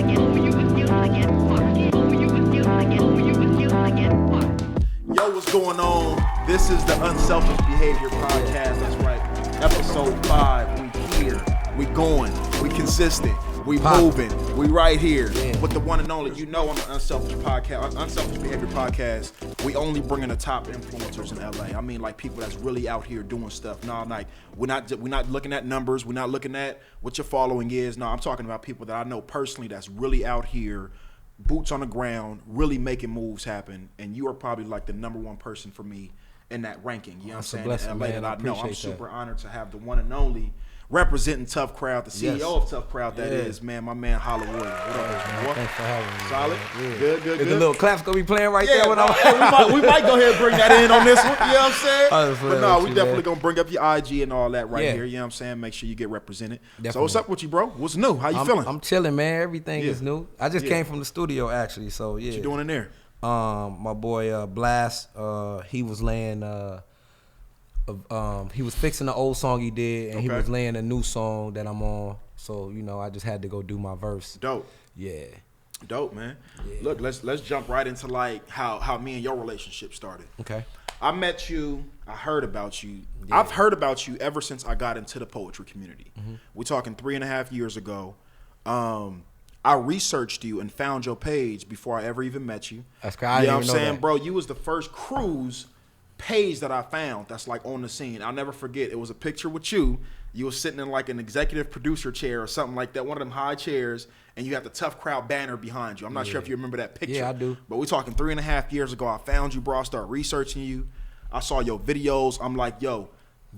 Yo, what's going on? This is the Unselfish Behavior Podcast. That's right. Episode 5. We here. We going. We consistent. We moving. We right here. Yeah. With the one and only, you know, on the Unselfish Behavior Podcast, we only bring in the top influencers in LA. I mean, like people that's really out here doing stuff. No, like we're not looking at numbers. We're not looking at what your following is. No, I'm talking about people that I know personally that's really out here, boots on the ground, really making moves happen. And you are probably like the number one person for me in that ranking. You know what I'm saying? Blessing, in LA man. that I know. I'm Appreciate super honored to have the one and only representing TUFFCROWD, the CEO of TUFFCROWD, that is, man, my man Halla Williams. What up, man? Thanks for having me. Solid? Yeah. Good. Is the little claps gonna be playing right there when we might go ahead and bring that in on this one. You know what I'm saying? But no, we definitely man. gonna bring up your IG and all that right Yeah. here. You know what I'm saying? Make sure you get represented. Definitely. So what's up with you, bro? What's new? How you feeling? I'm chilling, man. Everything Yeah. is new. I just Yeah. came from the studio actually, so yeah. What you doing in there? My boy Blast, he was laying he was fixing the old song he did, and he Okay. was laying a new song that I'm on. So you know, I just had to go do my verse. Dope. Yeah. Dope, man. Yeah. Look, let's jump right into like how me and your relationship started. Okay. I met you. I heard about you. Yeah. I've heard about you ever since I got into the poetry community. Mm-hmm. We're talking 3.5 years ago. I researched you and found your page before I ever even met you. That's crazy. You know what I'm saying, bro? You was the first cruise page that I found that's like on the scene. I'll never forget. It was a picture with you. You was sitting in like an executive producer chair or something like that, one of them high chairs, and you had the TUFFCROWD banner behind you. I'm not sure if you remember that picture. Yeah, I do. But we're talking 3.5 years ago. I found you, bro. I started researching you. I saw your videos. I'm like, yo,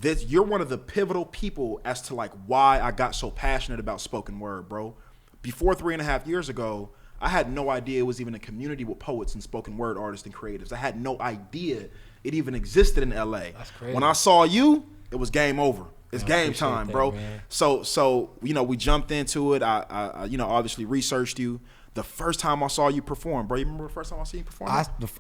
you're one of the pivotal people as to like why I got so passionate about spoken word, bro. Before 3.5 years ago, I had no idea it was even a community with poets and spoken word artists and creatives. I had no idea it even existed in LA. That's crazy. When I saw you, it was game over. It's I game appreciate time, that, bro. man. So you know, we jumped into it. I you know, obviously researched you. The first time I saw you perform, bro, you remember the first time I seen you perform?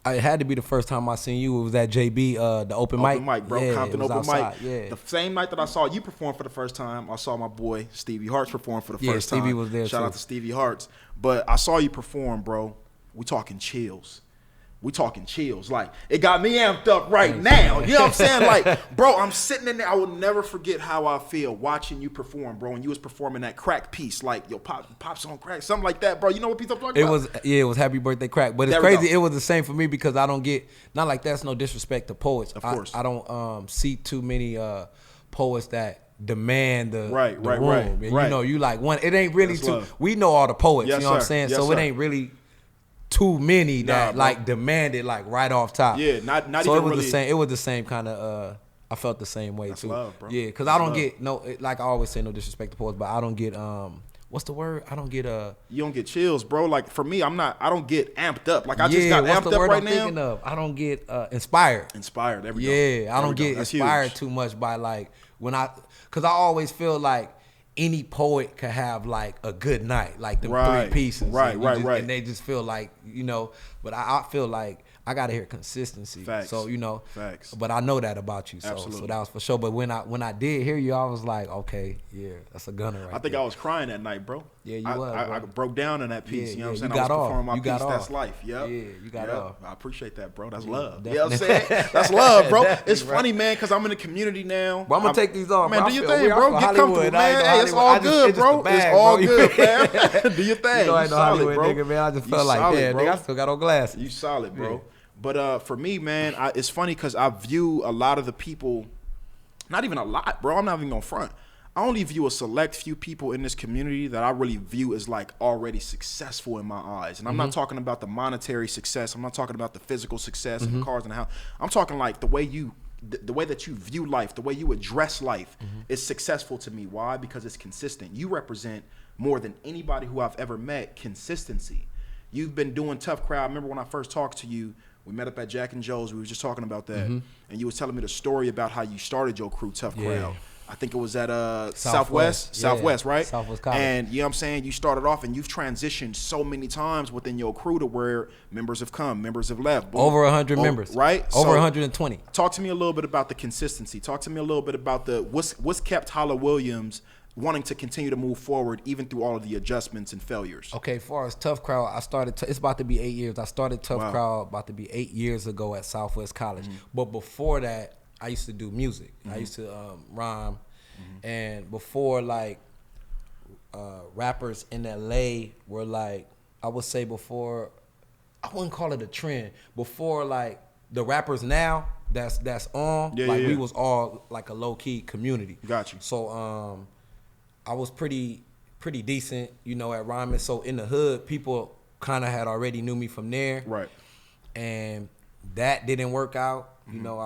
I had to be the first time I seen you. It was at JB, the open mic. Open mic, bro. Yeah, Compton it was open outside, mic. Yeah. The same night that I saw you perform for the first time, I saw my boy Stevie Harts perform for the first time. Stevie was there Shout too. out to Stevie Harts. But I saw you perform, bro. We talking chills. Like, it got me amped up right now. You know what I'm saying? Like, bro, I'm sitting in there. I will never forget how I feel watching you perform, bro. And you was performing that crack piece, like, yo, pops on crack, something like that, bro. You know what piece I'm talking about? It was Happy Birthday Crack. But it's There we crazy. go. It was the same for me because I don't get, not like that's no disrespect to poets. Of course. I don't see too many poets that demand the Right. room. And you know, you like one, it ain't really That's too, love. we know all the poets, Yes, you know what I'm sir. saying? Yes, So sir. it ain't really too many that bro. like demanded like right off top. Yeah, not so even it was really. the same. It was the same kind of. I felt the same way That's too. love, bro. Yeah, because That's I don't love. get like I always say, no disrespect to poets, but I don't get what's the word? I don't get You don't get chills, bro. Like, for me, I don't get amped up. Like, I just got what's amped the up word right I'm now. thinking of? I don't get inspired. Inspired. There we go. Yeah, There I we don't go. get That's inspired huge. too much by like because I always feel like any poet could have like a good night, like them Right, three pieces. right, and you right, right. And they just feel like, you know, but I feel like I gotta hear consistency. Facts. So, you know, Facts. but I know that about you. So Absolutely. that was for sure. But when I did hear you, I was like, okay, yeah, that's a gunner right I think there. I was crying that night, bro. Yeah, you I, was, I bro. broke down in that piece. Yeah, you know what I'm yeah, saying? you I was got off. performing my You got piece. That's off. life. Yep. Yeah, you got Yep. off. I appreciate that, bro. That's Yeah, love. definitely. You know what I'm saying? That's love, bro. It's Definitely, funny, man, because I'm in the community now. But I'm gonna take these off. Man, bro. do your I feel thing, weird. bro. I'm Get from comfortable, Hollywood. I ain't man. no Hey, it's Hollywood. all I just- good, it's just bro. the bag, It's all bro. good, man. Do your thing. You know, I ain't You no solid, Hollywood bro. nigga, man. I just You felt like, solid, damn, bro. nigga, I still got on glasses. You solid, bro. Yeah. But for me, man, it's funny because I view a lot of the people, not even a lot, bro. I'm not even gonna front. I only view a select few people in this community that I really view as like already successful in my eyes. And I'm not talking about the monetary success. I'm not talking about the physical success and the cars and the house. I'm talking like the way that you view life, the way you address life is successful to me. Why? Because it's consistent. You represent more than anybody who I've ever met consistency. You've been doing TUFFCROWD. I remember when I first talked to you, we met up at Jack and Joe's. We were just talking about that. And you was telling me the story about how you started your crew, TUFFCROWD. Yeah. I think it was at Southwest. Southwest, right? Southwest College. And you know what I'm saying? You started off and you've transitioned so many times within your crew to where members have come, members have left. Boom. Over 100 members. Right? Over So, 120. Talk to me a little bit about the consistency. Talk to me a little bit about what's kept Halla Williams wanting to continue to move forward even through all of the adjustments and failures? Okay, as far as Tough Crowd, I started. It's about to be 8 years. I started Tough Wow. Crowd about to be 8 years ago at Southwest College. But before that, I used to do music. I used to rhyme, and before like rappers in LA were like, I would say before, I wouldn't call it a trend. Before like the rappers now that's on, we was all like a low key community. Got you. So I was pretty decent, you know, at rhyming. So in the hood, people kind of had already knew me from there. Right. And that didn't work out. You know,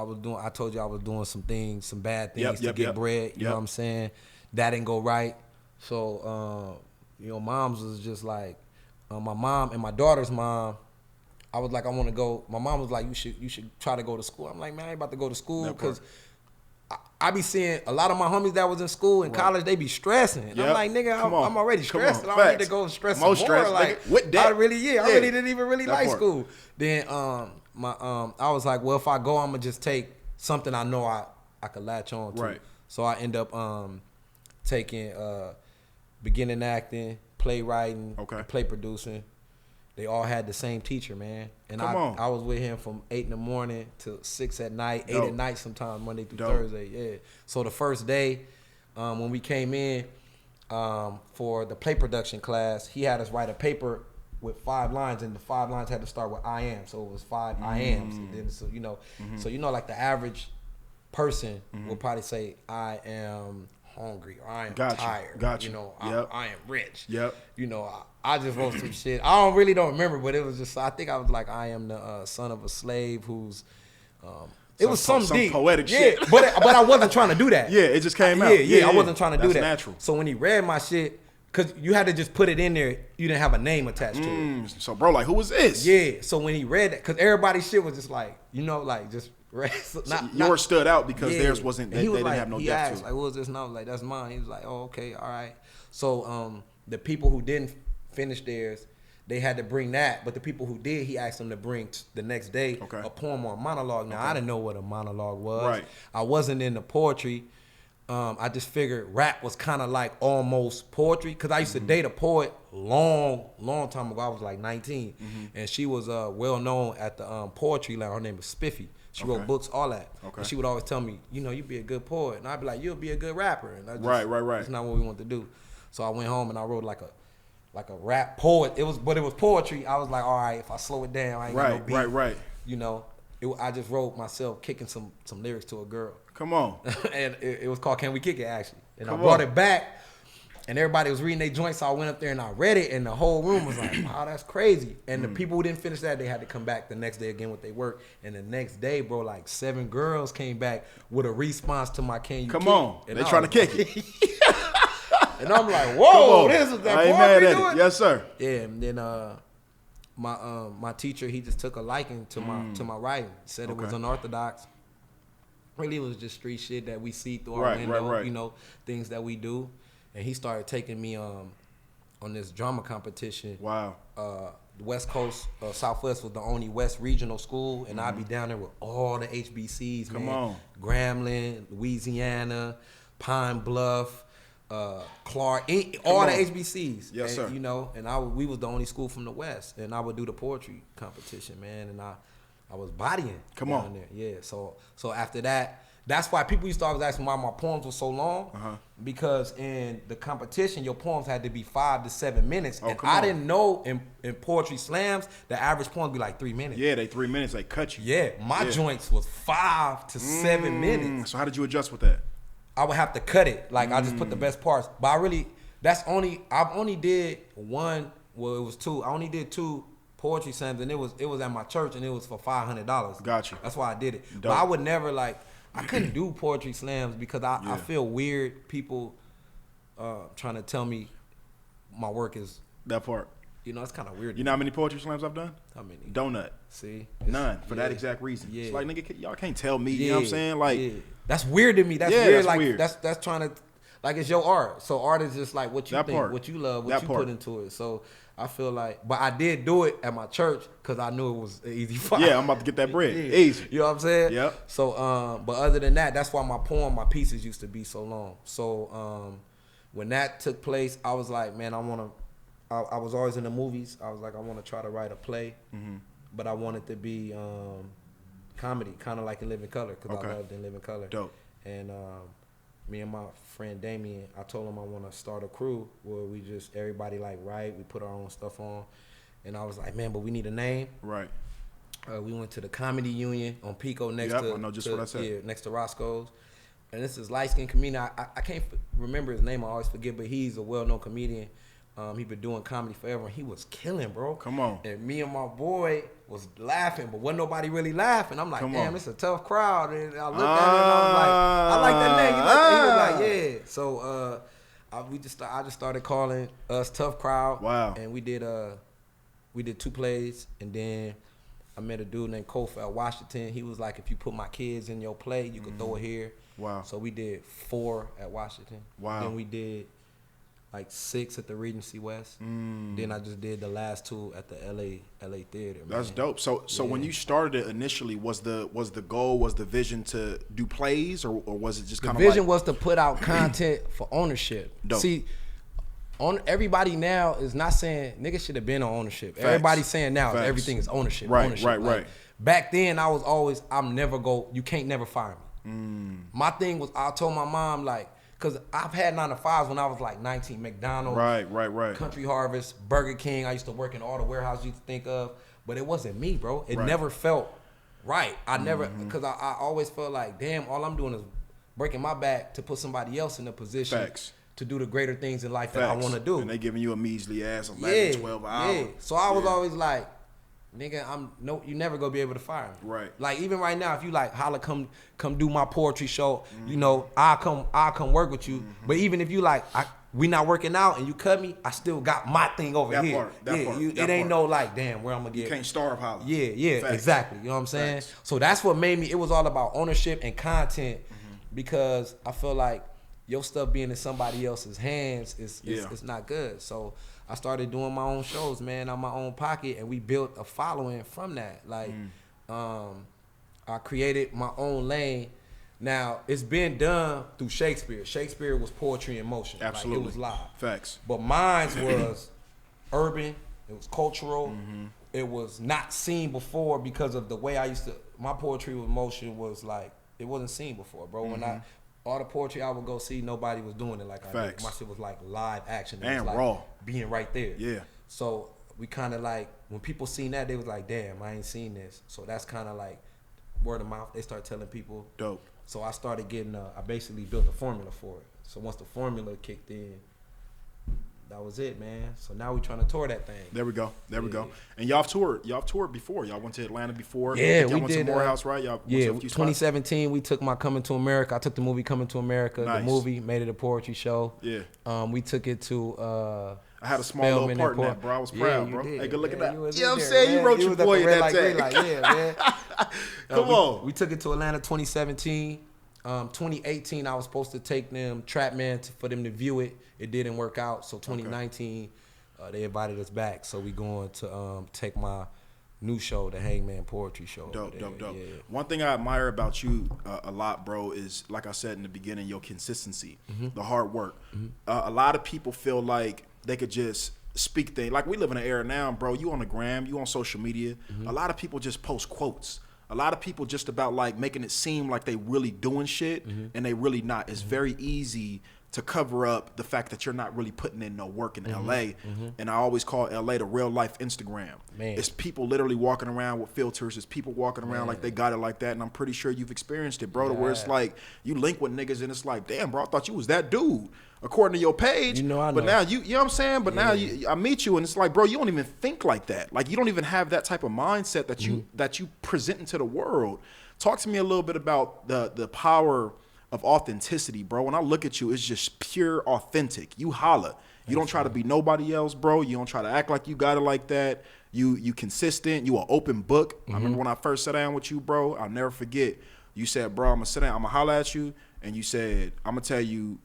I told you I was doing some bad things to get bread. You know what I'm saying? That didn't go right. So, you know, moms was just like, my mom and my daughter's mom, I was like, I want to go. My mom was like, you should try to go to school. I'm like, man, I ain't about to go to school because I be seeing a lot of my homies that was in school and college, they be stressing. And I'm like, nigga, I'm already stressed. And I don't need to go stress some more. Like, with that. I really didn't even really like school. Then I was like, well, if I go, I'm gonna just take something I know I could latch on to. Right. So I end up taking beginning acting, playwriting, play producing. They all had the same teacher, man. And I was with him from 8 in the morning to 6 at night, 8 at night sometimes, Monday through Thursday. Yeah. So the first day, when we came in for the play production class, he had us write a paper with 5 lines, and the 5 lines had to start with I am. So it was 5 I ams. And then, so you know, like the average person will probably say, I am hungry, or I am tired. You know, I am rich. You know, I just wrote some shit. I don't remember, but it was just, I think I was like, I am the son of a slave who's, it was some deep poetic shit. but I wasn't trying to do that. Yeah, it just came out. Yeah, I wasn't trying to do that. That's natural. So when he read my shit, because you had to just put it in there, you didn't have a name attached to it. So bro, like, who was this? Yeah, so when he read that, because everybody's shit was just like, you know, like just yours stood out because theirs wasn't. They didn't have no depth to it. He asked, like, what was this? And I was like, that's mine. He was like, oh, okay, all right. So the people who didn't finish theirs, they had to bring that. But the people who did, he asked them to bring the next day a poem or a monologue. Now, I didn't know what a monologue was. Right. I wasn't into poetry. I just figured rap was kind of like almost poetry, because I used to date a poet long time ago. I was like 19, and she was well known at the poetry line. Her name was Spiffy. She wrote books, all that. And she would always tell me, you know, you'd be a good poet. And I'd be like, you'll be a good rapper. And I just, right. That's not what we want to do. So I went home and I wrote like a rap poet. It was poetry. I was like, all right, if I slow it down, I ain't got no beat. Right. You know, I just wrote myself kicking some lyrics to a girl. Come on. And it was called Can We Kick It, actually. And I brought it back, and everybody was reading their joints, so I went up there and I read it, and the whole room was like, wow, that's crazy. And the people who didn't finish that, they had to come back the next day again with their work. And the next day, bro, like 7 girls came back with a response to my Can You Kick It. Come on. They trying to kick it. And I'm like, whoa, this is that poetry doing? Yes, sir. Yeah, and then my teacher, he just took a liking to my writing. Said it was unorthodox. Really, it was just street shit that we see through our window, you know, things that we do. And he started taking me on this drama competition. Wow. The West Coast, Southwest was the only West regional school, and I'd be down there with all the HBCs, Come on. Grambling, Louisiana, Pine Bluff, Clark, all the HBCs. Yes, sir. You know, and we was the only school from the West, and I would do the poetry competition, man, and I was bodying down there. Yeah, so after that, that's why people used to always ask me why my poems were so long, because in the competition, your poems had to be 5 to 7 minutes, and I didn't know in poetry slams, the average poems be like 3 minutes. Yeah, they 3 minutes, they cut you. Yeah, my joints was 5 to 7 minutes. So how did you adjust with that? I would have to cut it. Like, I just put the best parts. But I've only did one, well, it was 2. I only did 2 poetry slams, and it was at my church, and it was for $500. Got you. That's why I did it. Dope. But I would never, like, I couldn't do poetry slams because I feel weird people trying to tell me my work is... That part. You know, it's kind of weird. You know how many poetry slams I've done? How many? Donut. See? None. For that exact reason. Yeah. It's like, nigga, y'all can't tell me. You know what I'm saying? Like, that's weird to me. That's weird. That's like, weird. That's trying to... Like, it's your art. So art is just like what you think, part. what you love, what that you part. put into it. So I feel like... But I did do it at my church because I knew it was an easy fight. Yeah, I'm about to get that bread. Easy. You know what I'm saying? Yep. So, but other than that, that's why my pieces used to be so long. So, when that took place, I was like, man, I was always in the movies. I was like, I want to try to write a play, but I wanted to be comedy, kind of like In Living Color, because I loved In Living Color. Dope. And me and my friend Damien, I told him I want to start a crew where we just, everybody like write, we put our own stuff on. And I was like, man, but we need a name. Right. We went to the Comedy Union on Pico next to Roscoe's. And this is light-skinned comedian. I can't remember his name. I always forget, but he's a well-known comedian. He been doing comedy forever, and he was killing, bro. Come on. And me and my boy was laughing, but wasn't nobody really laughing. I'm like, damn, it's a tough crowd. And I looked at it, and I was like, I like that name. You like that? He was like, yeah. So I just started calling us Tough Crowd. Wow. And we did 2 plays, and then I met a dude named Kofi at Washington. He was like, if you put my kids in your play, you could throw it here. Wow. So we did 4 at Washington. Wow. Then we did like 6 at the Regency West. Then I just did the last 2 at the LA Theater. Man. That's dope. So when you started it initially, was the goal, was the vision to do plays, or was it just kind of the vision was to put out content for ownership. Dope. See, everybody now is not saying niggas should have been on ownership. Facts. Everybody's saying now Facts. everything is ownership. Right, ownership. right. Back then I was always, you can't never fire me. My thing was, I told my mom, like, cause I've had 9 to 5s when I was like 19, McDonald's, right. Country Harvest, Burger King. I used to work in all the warehouses you think of, but it wasn't me, bro. It never felt right. I never, cause I always felt like, damn, all I'm doing is breaking my back to put somebody else in a position. Facts. To do the greater things in life that I want to do. And they giving you a measly ass 11, 12 hours. Yeah. So I was always like, nigga, you never gonna be able to fire me. Right. Like even right now, if you like, Halla, come do my poetry show, you know, I'll come work with you. But even if you like, we not working out and you cut me, I still got my thing over here. It ain't no like, damn, where I'm gonna get. You can't starve Halla. Yeah, Facts. exactly. You know what I'm saying? Facts. So that's what made me. It was all about ownership and content, because I feel like your stuff being in somebody else's hands is not good. So I started doing my own shows, man, on my own pocket, and we built a following from that. Like, I created my own lane. Now, it's been done through Shakespeare. Shakespeare was poetry in motion. Absolutely. Like, it was live. Facts. But mine was urban. It was cultural. It was not seen before because of the way I used to. My poetry with motion was like, it wasn't seen before, bro. When all the poetry I would go see, nobody was doing it like I did. My shit was like live action. It and was like raw. Being right there. Yeah. So we kind of like, when people seen that, they was like, damn, I ain't seen this. So that's kind of like word of mouth. They start telling people. Dope. So I started getting, I basically built a formula for it. So once the formula kicked in, that was it, man. So now we trying to tour that thing. There we go. We go. And y'all toured before. Y'all went to Atlanta before. Yeah, y'all we went did. to Morehouse, right? Y'all went to a few 2017, we took my Coming to America. I took the movie Coming to America. Nice. The movie, made it a poetry show. Yeah. We took it to I had a small little part in that, bro. I was proud, bro. Did. Hey, good look at that. You know what I'm there, saying? man. You wrote your boy in that tag. Yeah, man. Come on. We took it to Atlanta 2017. 2018, I was supposed to take them Trap Man for them to view it. It didn't work out. So 2019, they invited us back. So we going to take my new show, the Hangman Poetry Show. Dope. Yeah. One thing I admire about you a lot, bro, is, like I said in the beginning, your consistency, the hard work. A lot of people feel like they could just speak things. Like, we live in an era now, bro, you on the gram, you on social media. A lot of people just post quotes. A lot of people just about like making it seem like they really doing shit, and they really not. It's very easy to cover up the fact that you're not really putting in no work in LA. And I always call LA the real life Instagram. Man. It's people literally walking around with filters. It's people walking around like they got it like that. And I'm pretty sure you've experienced it, bro, to where it's like you link with niggas and it's like, damn, bro, I thought you was that dude according to your page. You know, I know. But now you know what I'm saying? But now I meet you and it's like, bro, you don't even think like that. Like, you don't even have that type of mindset that you present into the world. Talk to me a little bit about the power of authenticity, bro. When I look at you, it's just pure authentic. You holla. You don't try to be nobody else, bro. You don't try to act like you got it like that. You consistent. You an open book. I remember when I first sat down with you, bro, I'll never forget. You said, bro, I'm going to sit down. I'm going to holla at you. And you said, I'm going to tell you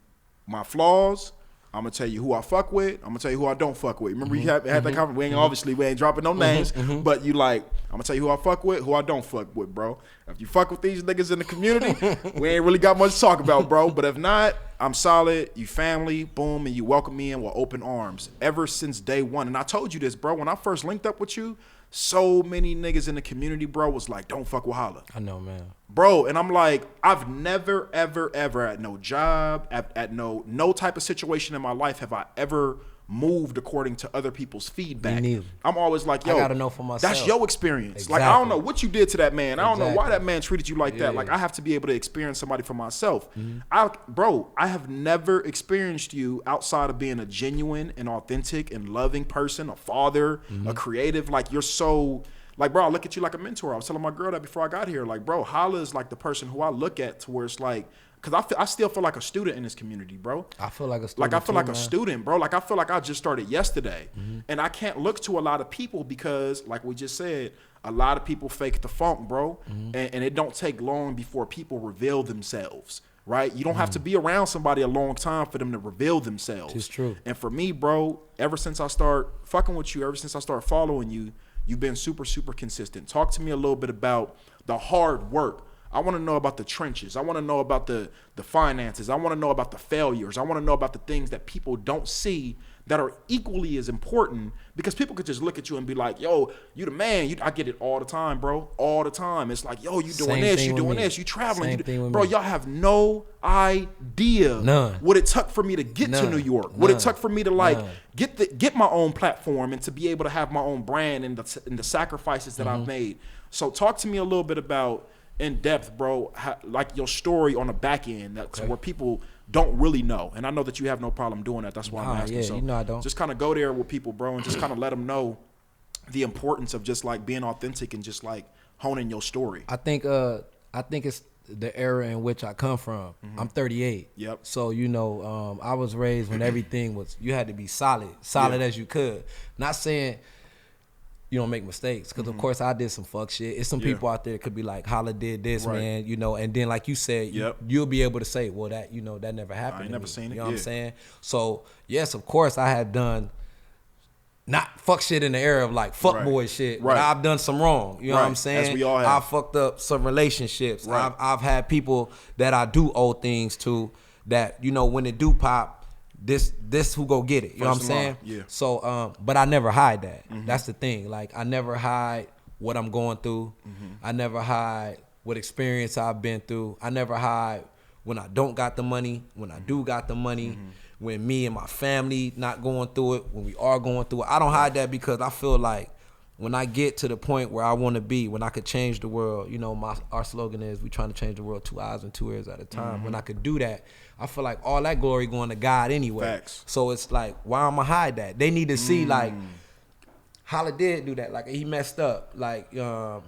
my flaws. I'm going to tell you who I fuck with. I'm going to tell you who I don't fuck with. Remember you had that conversation. We ain't dropping no names. But you like, I'm I'm gonna tell you who I fuck with, who I don't fuck with, bro. If you fuck with these niggas in the community, we ain't really got much to talk about, bro. But if not, I'm solid. You family, boom, and you welcome me in with open arms ever since day one. And I told you this, bro. When I first linked up with you, so many niggas in the community, bro, was like, don't fuck with Halla. I know, man. Bro, and I'm like, I've never, ever, ever at no job, at no type of situation in my life have I ever moved according to other people's feedback. Me neither. I'm always like, yo, I gotta know for myself. That's your experience. Exactly. Like, I don't know what you did to that man. I don't know why that man treated you like that. Like, I have to be able to experience somebody for myself. I have never experienced you outside of being a genuine and authentic and loving person, a father, a creative. Like, you're so, like, bro, I look at you like a mentor. I was telling my girl that before I got here. Like, bro, Halla is like the person who I look at to where it's like, because I still feel like a student in this community, bro. I feel like a student. Like, I feel too, like man. a student, bro. Like, I feel like I just started yesterday. And I can't look to a lot of people because, like we just said, a lot of people fake the funk, bro. And it don't take long before people reveal themselves, right? You don't have to be around somebody a long time for them to reveal themselves. It's true. And for me, bro, ever since I start fucking with you, ever since I started following you, you've been super, super consistent. Talk to me a little bit about the hard work. I want to know about the trenches. I want to know about the finances. I want to know about the failures. I want to know about the things that people don't see that are equally as important, because people could just look at you and be like, yo, you the man. I get it all the time, bro. All the time. It's like, yo, you doing this, you doing this, you traveling. Bro, y'all have no idea what it took for me to get to New York. What it took for me to like get my own platform and to be able to have my own brand and the sacrifices that I've made. So talk to me a little bit about, in depth, bro, like your story on the back end, that's where people don't really know. And I know that you have no problem doing that. That's why I'm asking. So you know I don't. Just kind of go there with people, bro, and just kind of let them know the importance of just like being authentic and just like honing your story. I think it's the era in which I come from. I'm 38. Yep. So, you know, I was raised when everything was, you had to be solid as you could. Not saying you don't make mistakes, because of course I did some fuck shit. It's some people out there that could be like, Halla did this, man, you know, and then like you said, you'll be able to say, well, that, you know, that never happened. I ain't never seen it. You know what I'm saying? So yes, of course I had done not fuck shit in the era of like fuck boy shit, but I've done some wrong. You know what I'm saying? As we all have. I fucked up some relationships. I've had people that I do owe things to that, you know, when it do pop, this who go get it. You know what I'm saying? Yeah. So, but I never hide that. That's the thing. Like, I never hide what I'm going through. I never hide what experience I've been through. I never hide when I don't got the money, when I do got the money, when me and my family not going through it, when we are going through it. I don't hide that, because I feel like when I get to the point where I want to be, when I could change the world, you know, our slogan is, we trying to change the world 2 eyes and 2 ears at a time. When I could do that, I feel like all that glory going to God anyway. Facts. So it's like, why am I hide that? They need to see like, Halla did do that. Like, he messed up. Like, you know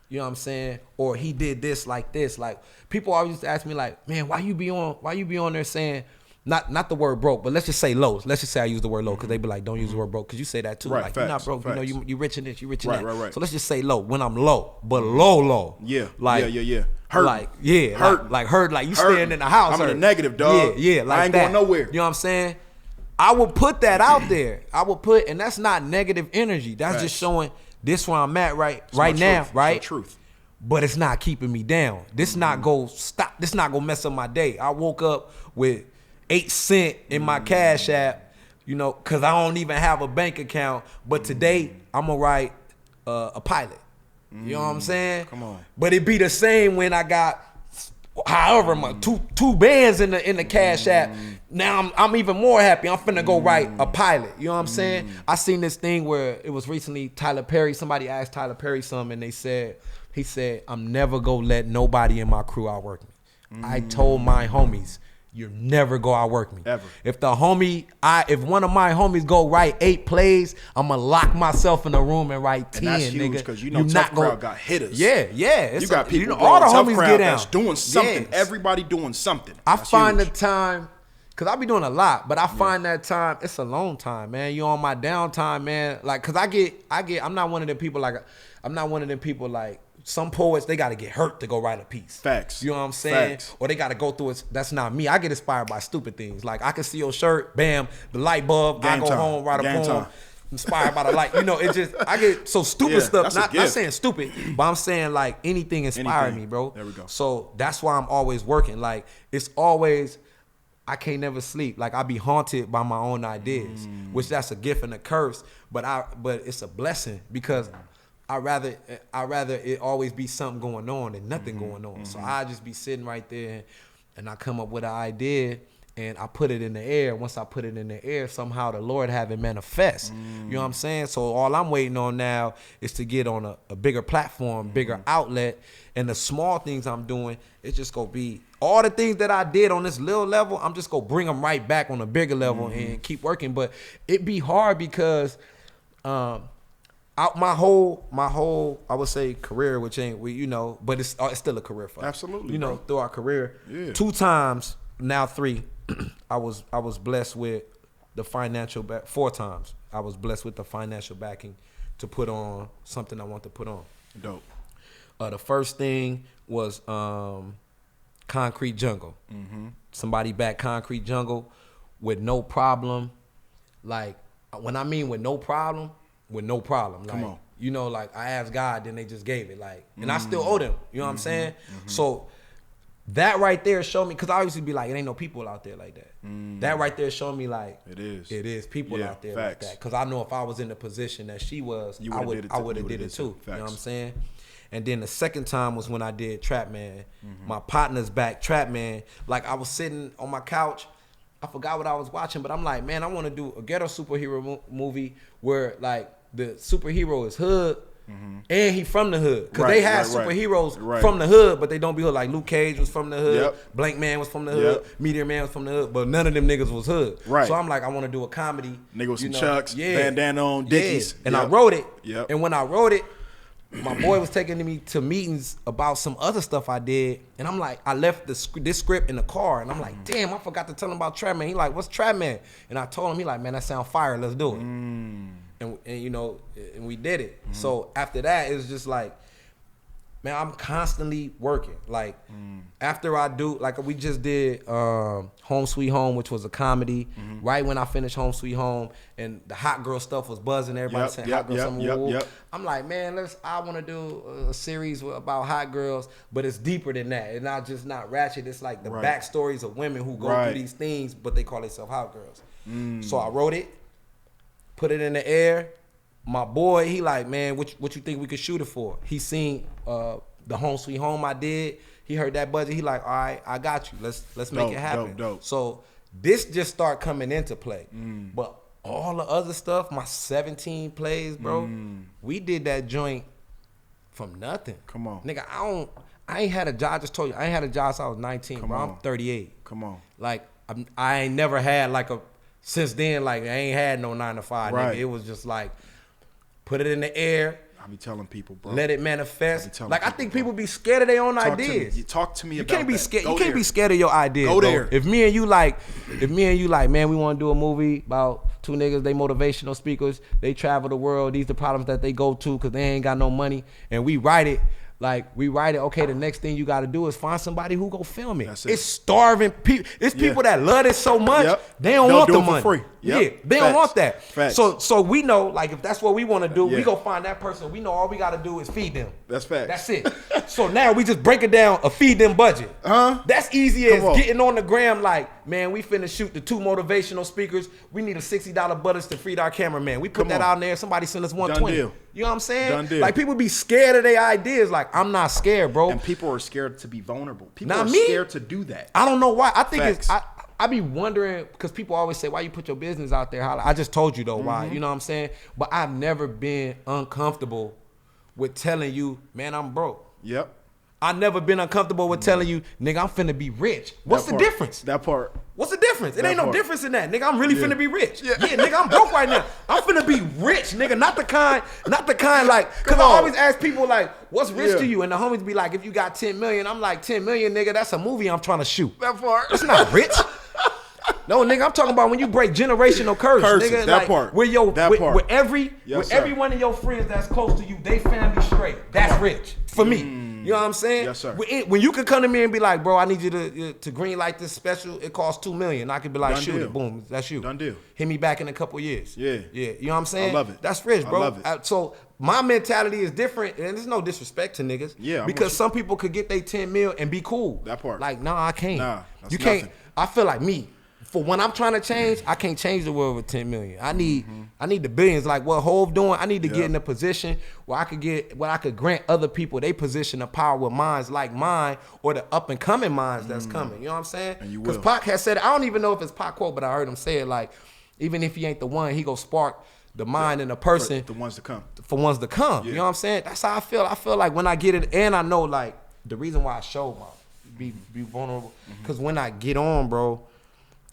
what I'm saying? Or he did this like this. Like, people always used to ask me like, man, why you be on there saying, not the word broke, but let's just say low. Let's just say I use the word low, because they be like, don't use the word broke, because you say that too. Like, facts, you're not broke. Facts. You know, you rich in this, you rich in that. Right. So let's just say low. When I'm low, but low. Yeah. Like, yeah. Hurt. Like, hurt. Like hurt. Like, you staying in the house. I'm in the negative, dog. Yeah. Like, I ain't going nowhere. You know what I'm saying? I will put that out there. And that's not negative energy. That's just showing this where I'm at right now, right? It's the truth. But it's not keeping me down. This not go stop. This not gonna mess up my day. I woke up with 8 cents in my Cash App, you know, because I don't even have a bank account. But today, I'm going to write a pilot. You know what I'm saying? Come on. But it be the same when I got, however, my two bands in the Cash App. Now I'm even more happy. I'm finna go write a pilot. You know what I'm saying? I seen this thing where it was recently Tyler Perry. Somebody asked Tyler Perry something, and he said, I'm never going to let nobody in my crew outwork me. I told my homies, you never go outwork me. Ever. If if one of my homies go write 8 plays, I'm gonna lock myself in a room and write 10, and that's huge, because you know TUFFCROWD got hitters. Yeah. You got people, all the homies get down. That's doing something. Yes. Everybody doing something. I find the time, because I be doing a lot, but I find that time, it's alone time, man. You on my downtime, man. Like, because I'm not one of them people like, some poets, they got to get hurt to go write a piece. Facts. You know what I'm saying? Facts. Or they got to go through it. That's not me. I get inspired by stupid things. Like, I can see your shirt, bam, the light bulb, I go home, write a poem. inspired by the light. You know, it just, I get so stupid stuff. Not saying stupid, but I'm saying like anything inspired me, bro. There we go. So that's why I'm always working. Like it's always, I can't never sleep. Like I be haunted by my own ideas, which that's a gift and a curse. But it's a blessing because I rather it always be something going on than nothing going on. So I just be sitting right there and I come up with an idea and I put it in the air. Once I put it in the air, somehow the Lord have it manifest. You know what I'm saying? So all I'm waiting on now is to get on a bigger platform, bigger outlet. And the small things I'm doing, it's just going to be all the things that I did on this little level, I'm just going to bring them right back on a bigger level and keep working. But it be hard because my whole I would say career, which ain't but it's still a career for us. Absolutely, bro. Through our career, 2 times, now 3, I was blessed with the financial 4 times I was blessed with the financial backing to put on something I want to put on. Dope. The first thing was Concrete Jungle. Somebody backed Concrete Jungle with no problem. Like when I mean with no problem. Like, come on. You know, like I asked God, then they just gave it. Like, and I still owe them. You know what I'm saying? So that right there showed me, because I used to be like, it ain't no people out there like that. That right there showed me like it is people out there like that. Because I know if I was in the position that she was, I would have did it too. You know what I'm saying? And then the second time was when I did Trap Man. My partner's back, Trap Man. Like I was sitting on my couch. I forgot what I was watching, but I'm like, man, I want to do a ghetto superhero movie where like the superhero is hood and he from the hood. Because they had superheroes from the hood, but they don't be hood. Like Luke Cage was from the hood. Blank Man was from the hood. Meteor Man was from the hood. But none of them niggas was hood. So I'm like, I want to do a comedy. Nigga with some chucks, bandana on, Dickies. And I wrote it. And when I wrote it, my boy was taking me to meetings about some other stuff I did, and I'm like, I left this script in the car, and I'm like, damn, I forgot to tell him about Trap Man. He like, what's Trap Man? And I told him, he like, man, that sound fire, let's do it. And you know, and we did it. So after that, it was just like, man, I'm constantly working. Like after I do, like we just did Home Sweet Home, which was a comedy. Right when I finished Home Sweet Home, and the hot girl stuff was buzzing, everybody saying hot girl something. I'm like, man, I want to do a series about hot girls, but it's deeper than that. It's not ratchet. It's like the backstories of women who go through these things, but they call themselves hot girls. So I wrote it, put it in the air. My boy, he like, man, what you think we could shoot it for? He seen the Home Sweet Home I did. He heard that budget. He like, all right, I got you. Let's make it happen. Dope. So this just start coming into play. But all the other stuff, my 17 plays, bro, we did that joint from nothing. Come on. Nigga, I ain't had a job. I just told you, I ain't had a job since I was 19, bro. I'm 38. Come on. Like, I ain't never had like since then, like I ain't had no 9 to 5, nigga. It was just like, put it in the air. I be telling people, bro. Let it manifest. Like I think people be scared of their own ideas. Talk to me about that. You can't be scared. You can't be scared of your ideas. Go there. If me and you like, man, we want to do a movie about 2 niggas, they motivational speakers, they travel the world, these the problems that they go to because they ain't got no money, and we write it. Okay, the next thing you got to do is find somebody who go film it. It's starving people. It's people that love it so much, they don't want the money. For free. They don't want that. So we know, like, if that's what we want to do, we go find that person. We know all we got to do is feed them. That's fact. That's it. So now we just break it down, a feed them budget. That's easy as getting on the gram like, man, we finna shoot the 2 motivational speakers. We need a $60 budget to feed our cameraman. We put that out there. Somebody send us 120. Done deal. You know what I'm saying? Done deal. Like, people be scared of their ideas. Like, I'm not scared, bro. And people are scared to be vulnerable. People are scared to do that. I don't know why. I think I be wondering, because people always say, why you put your business out there? I just told you, though, why. You know what I'm saying? But I've never been uncomfortable with telling you, man, I'm broke. I've never been uncomfortable with telling you, nigga, I'm finna be rich. What's the difference? That part. What's the difference? It ain't no difference in that. Nigga, I'm really finna be rich. Nigga, I'm broke right now. I'm finna be rich, nigga. Not the kind like, because I always ask people like, what's rich to you? And the homies be like, if you got 10 million, I'm like, 10 million, nigga, that's a movie I'm trying to shoot. That part. It's not rich. No, nigga, I'm talking about when you break generational curses, nigga. That like, part. With every one of your friends that's close to you, they family straight. That's rich for me. You know what I'm saying? Yes, sir. When you could come to me and be like, bro, I need you to green light this special. It costs $2 million. I could be like, shoot it, boom, that's you. Done deal. Hit me back in a couple years. Yeah. You know what I'm saying? I love it. That's rich, bro. I love it. So my mentality is different, and there's no disrespect to niggas. Yeah. Because some people could get their 10 mil and be cool. That part. Like, nah, I can't. Nah, that's you can't. nothing. I feel like me. For when I'm trying to change, I can't change the world with 10 million. I need the billions. Like what Hov doing, I need to get in a position where I could grant other people they position of power with minds like mine or the up and coming minds that's coming. You know what I'm saying? Because Pac has said it. I don't even know if it's Pac quote, but I heard him say it like, even if he ain't the one, he go spark the mind and the person. For the ones to come. For ones to come. Yeah. You know what I'm saying? That's how I feel. I feel like when I get it, and I know like the reason why I show be vulnerable, because when I get on, bro,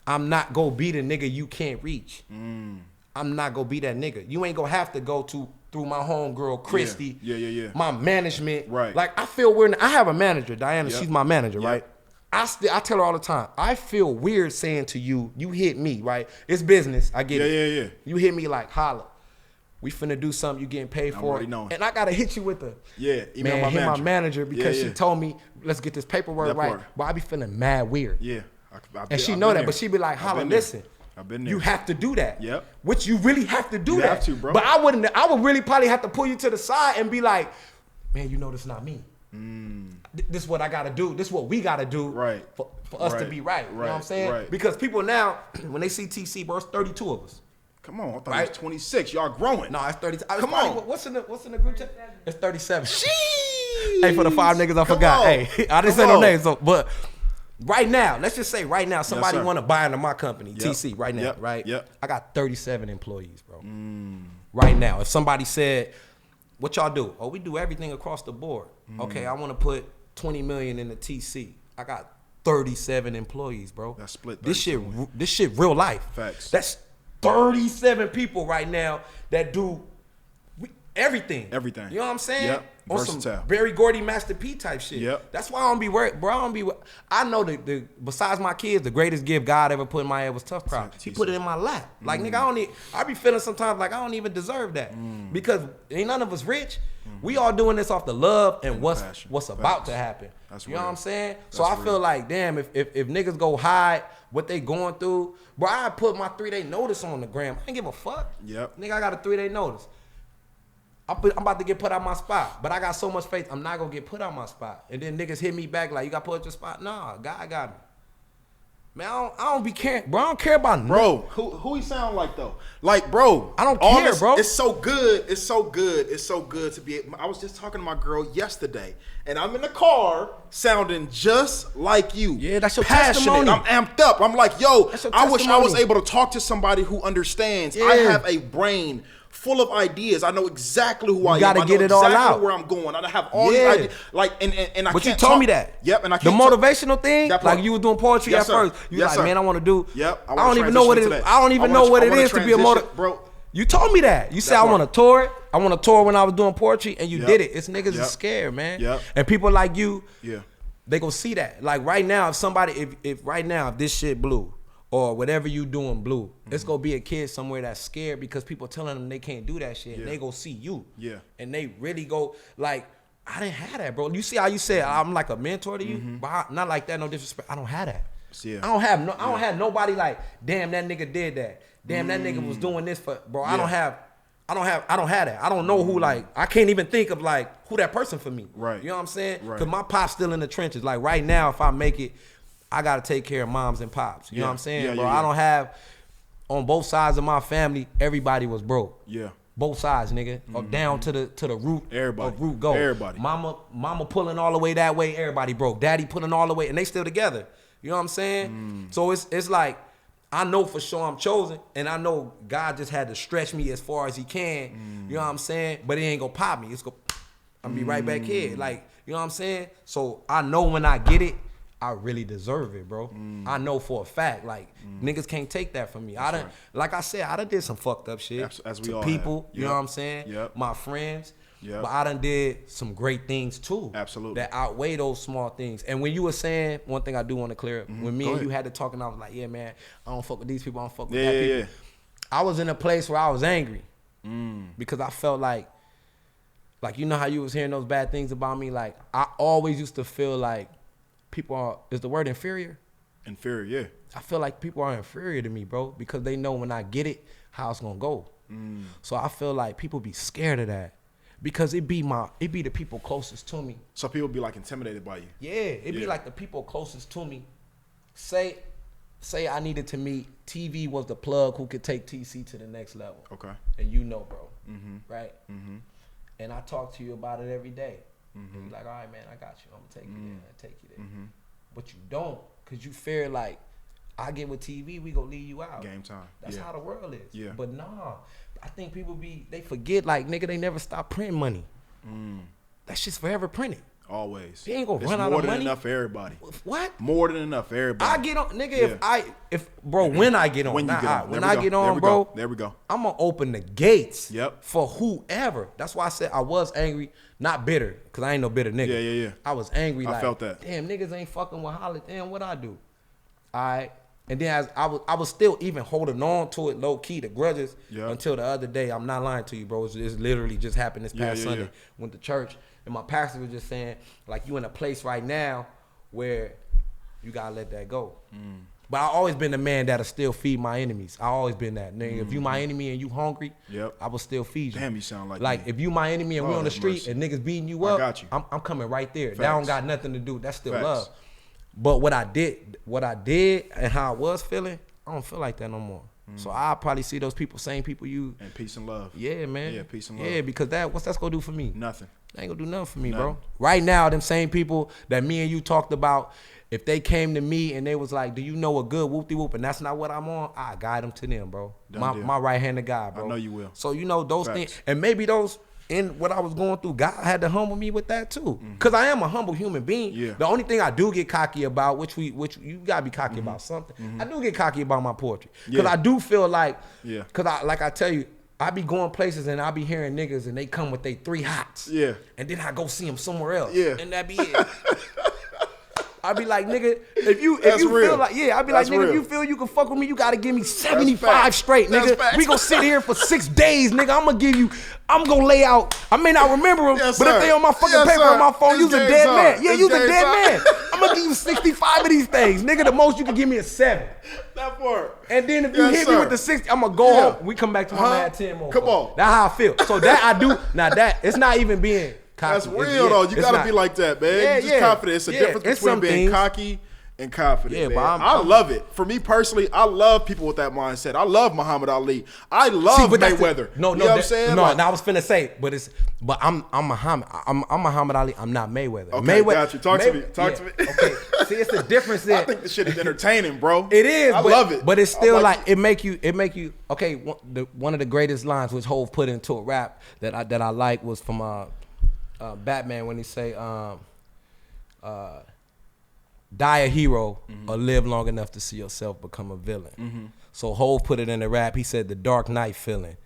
I'm not gonna be the nigga you can't reach. I'm not gonna be that nigga. You ain't gonna have to go through my homegirl, Christy. Yeah. My management. Right. Like I feel weird. I have a manager, Diana. She's my manager, right? I tell her all the time. I feel weird saying to you, you hit me, right? It's business. I get it. Yeah. You hit me like, holla. We finna do something. You getting paid for it. Knowing. And I gotta hit you with the email my manager because she told me let's get this paperwork that right. Part. But I be feeling mad weird. Yeah. And she know that, but she be like, holla, listen. I've been there. You have to do that. Yep. Which you really have to do you that. Have to, bro. But I would really probably have to pull you to the side and be like, man, you know this not me. This is what I gotta do. This is what we gotta do for us to be right. You know what I'm saying? Right. Because people now, when they see TC, bro, it's 32 of us. Come on, I thought it was 26. Y'all growing. No, it's 30. Come on. What's in the group chat? It's 37. Hey, for the 5 niggas I forgot. Hey, I didn't say no names, but right now, let's just say right now, somebody want to buy into my company, TC, right now, right? Yep. I got 37 employees, bro. Right now, if somebody said, what y'all do? Oh, we do everything across the board. Okay, I want to put 20 million in the TC. I got 37 employees, bro. That's split. This shit real life. Facts. That's 37 people right now that do everything. Everything. You know what I'm saying? Yep. On Versatile. some Barry Gordy, Master P type shit. Yep. That's why I don't be worried, bro. I know that besides my kids, the greatest gift God ever put in my head was TUFFCROWD. He put it in my lap. Like nigga, I be feeling sometimes like I don't even deserve that because ain't none of us rich. We all doing this off the love and what's about to happen. That's you know real. what I'm saying? That's so I real. feel like, damn, if niggas go hide what they going through, bro, I put my 3-day notice on the gram. I ain't give a fuck. Yep. Nigga, I got a 3-day notice. I'm about to get put out my spot, but I got so much faith, I'm not gonna get put out my spot. And then niggas hit me back like, you got put out your spot? Nah, God got me. Man, I don't be caring, bro. I don't care about bro. Who he sound like though? Like, bro, I don't care, bro. It's so good. It's so good. It's so good to be. I was just talking to my girl yesterday, and I'm in the car sounding just like you. Yeah, that's your passionate. testimony. I'm amped up. I'm like, yo, I wish I was testimony. able to talk to somebody who understands. Yeah. I have a brain full of ideas. I know exactly who I am. Gotta get it all exactly out. where I'm going. I have all these ideas. Like, and I but can't you told talk. me that. Yep, and I the can't motivational thing, that part. like you were doing poetry Yes, at sir. first. You Yes, like, sir. man, I want to do. Yep, I don't even know what it is. I don't even know what it is to be a motivator, bro. You told me that. You said I want to tour it. I want to tour when I was doing poetry, and you did it. It's niggas is scared, man. Yep. And people like you, Yeah. they gonna see that. Like right now, if right now if this shit blew or whatever you doing blue, it's gonna be a kid somewhere that's scared because people telling them they can't do that shit, and they go see you. Yeah. And they really go like, I didn't have that, bro. You see how you said I'm like a mentor to you, but not like that. No disrespect. I don't have that. Yeah. I don't have nobody like, damn, that nigga did that. Damn, that nigga was doing this for, bro. I don't have that. I don't know who, like, I can't even think of like who that person for me. Right. You know what I'm saying? Right. Cause my pop's still in the trenches. Like right now, if I make it, I gotta take care of moms and pops. You know what I'm saying, bro? I don't have, on both sides of my family, everybody was broke. Yeah. Both sides, nigga. Or down to the root. Everybody. Root go. Everybody. Mama pulling all the way that way. Everybody broke. Daddy pulling all the way, and they still together. You know what I'm saying? So it's like, I know for sure I'm chosen, and I know God just had to stretch me as far as He can. You know what I'm saying? But it ain't gonna pop me. It's gonna, I'm be right back here. Like, you know what I'm saying? So I know when I get it, I really deserve it, bro. I know for a fact, like niggas can't take that from me. Like I said, I done did some fucked up shit As we to all people. have. You know what I'm saying? Yep. My friends. Yep. But I done did some great things too. Absolutely. That outweigh those small things. And when you were saying, one thing I do want to clear up, when me and you had to talk, and I was like, yeah, man, I don't fuck with these people. I don't fuck with that people. I was in a place where I was angry because I felt like like, you know how you was hearing those bad things about me? Like, I always used to feel like people are, is the word inferior? Inferior, yeah. I feel like people are inferior to me, bro, because they know when I get it, how it's gonna go. So I feel like people be scared of that because it be the people closest to me. So people be like intimidated by you. Yeah, it be like the people closest to me. Say I needed to meet TV was the plug who could take TC to the next level. Okay. And you know, bro, right? And I talk to you about it every day. And you're like, all right, man, I got you. I'm gonna take you there. I take you there. But you don't, cause you fear like, I get with TV, we gonna leave you out. Game time. That's how the world is. Yeah. But nah, I think people they forget, like, nigga, they never stop printing money. That shit's forever printed. Always. They ain't gonna run out of money. More than enough for everybody. What? More than enough for everybody. I get on, nigga. When I get on, when I get on, bro. There we go. I'm gonna open the gates. Yep. For whoever. That's why I said I was angry, not bitter, cause I ain't no bitter nigga. Yeah. I was angry. I felt that. Damn, niggas ain't fucking with Halla. Damn, what I do? All right. And then as I was still even holding on to it low key, the grudges, until the other day. I'm not lying to you, bro. It's literally just happened this past Sunday. Went to church, and my pastor was just saying, like, you in a place right now where you gotta let that go. But I always been the man that'll still feed my enemies. I always been that nigga. If you my enemy and you hungry, I will still feed you. Damn, you sound like me. If you my enemy and we on the street and niggas beating you up, I got you. I'm coming right there. Facts. That don't got nothing to do. That's still love. But what I did and how I was feeling, I don't feel like that no more. So I'll probably see those people, same people you. And peace and love. Yeah, man. Yeah, peace and love. Yeah, because what's that's gonna do for me? Nothing. That ain't gonna do nothing for me, bro. Right now, them same people that me and you talked about, if they came to me and they was like, do you know a good whoop-de-whoop, and that's not what I'm on, I guide them to them, bro. My right-handed guy, bro. I know you will. So, you know, those things, and maybe those, in what I was going through, God had to humble me with that too. Cause I am a humble human being. Yeah. The only thing I do get cocky about, which you gotta be cocky about something. I do get cocky about my poetry. Cause I do feel like, cause I tell you, I be going places and I be hearing niggas and they come with they 3 hots. Yeah. And then I go see them somewhere else. Yeah. And that be it. I be like, nigga, if you feel like, I be like, nigga, if you feel you can fuck with me, you gotta give me 75 straight, nigga. We gonna sit here for 6 days, nigga. I'm gonna lay out. I may not remember them, but if they on my fucking paper on my phone, you's a dead man. Yeah, you's a dead man. I'm gonna give you 65 of these things, nigga. The most you can give me is 7. That part. And then if you hit me with the 60, I'm gonna go home. We come back to my man 10 more. Come on. That's how I feel. So that I do. Now that it's not even being cocky. That's real though. You gotta be like that, man. Yeah, just confident. It's a difference between being cocky and confident. Yeah, man. But I love it. For me personally, I love people with that mindset. I love Muhammad Ali. I love Mayweather. You know what I'm saying? No, I was finna say, but I'm Muhammad. I'm Muhammad Ali. I'm not Mayweather. Okay, Mayweather, got you. Talk to me. Okay. See, it's the difference. I think the shit is entertaining, bro. It is. I love it. But it's still like it make you. Okay, one of the greatest lines which Hov put into a rap that I like was from Batman when he say die a hero or live long enough to see yourself become a villain. So Hov put it in the rap. He said the Dark Knight feeling.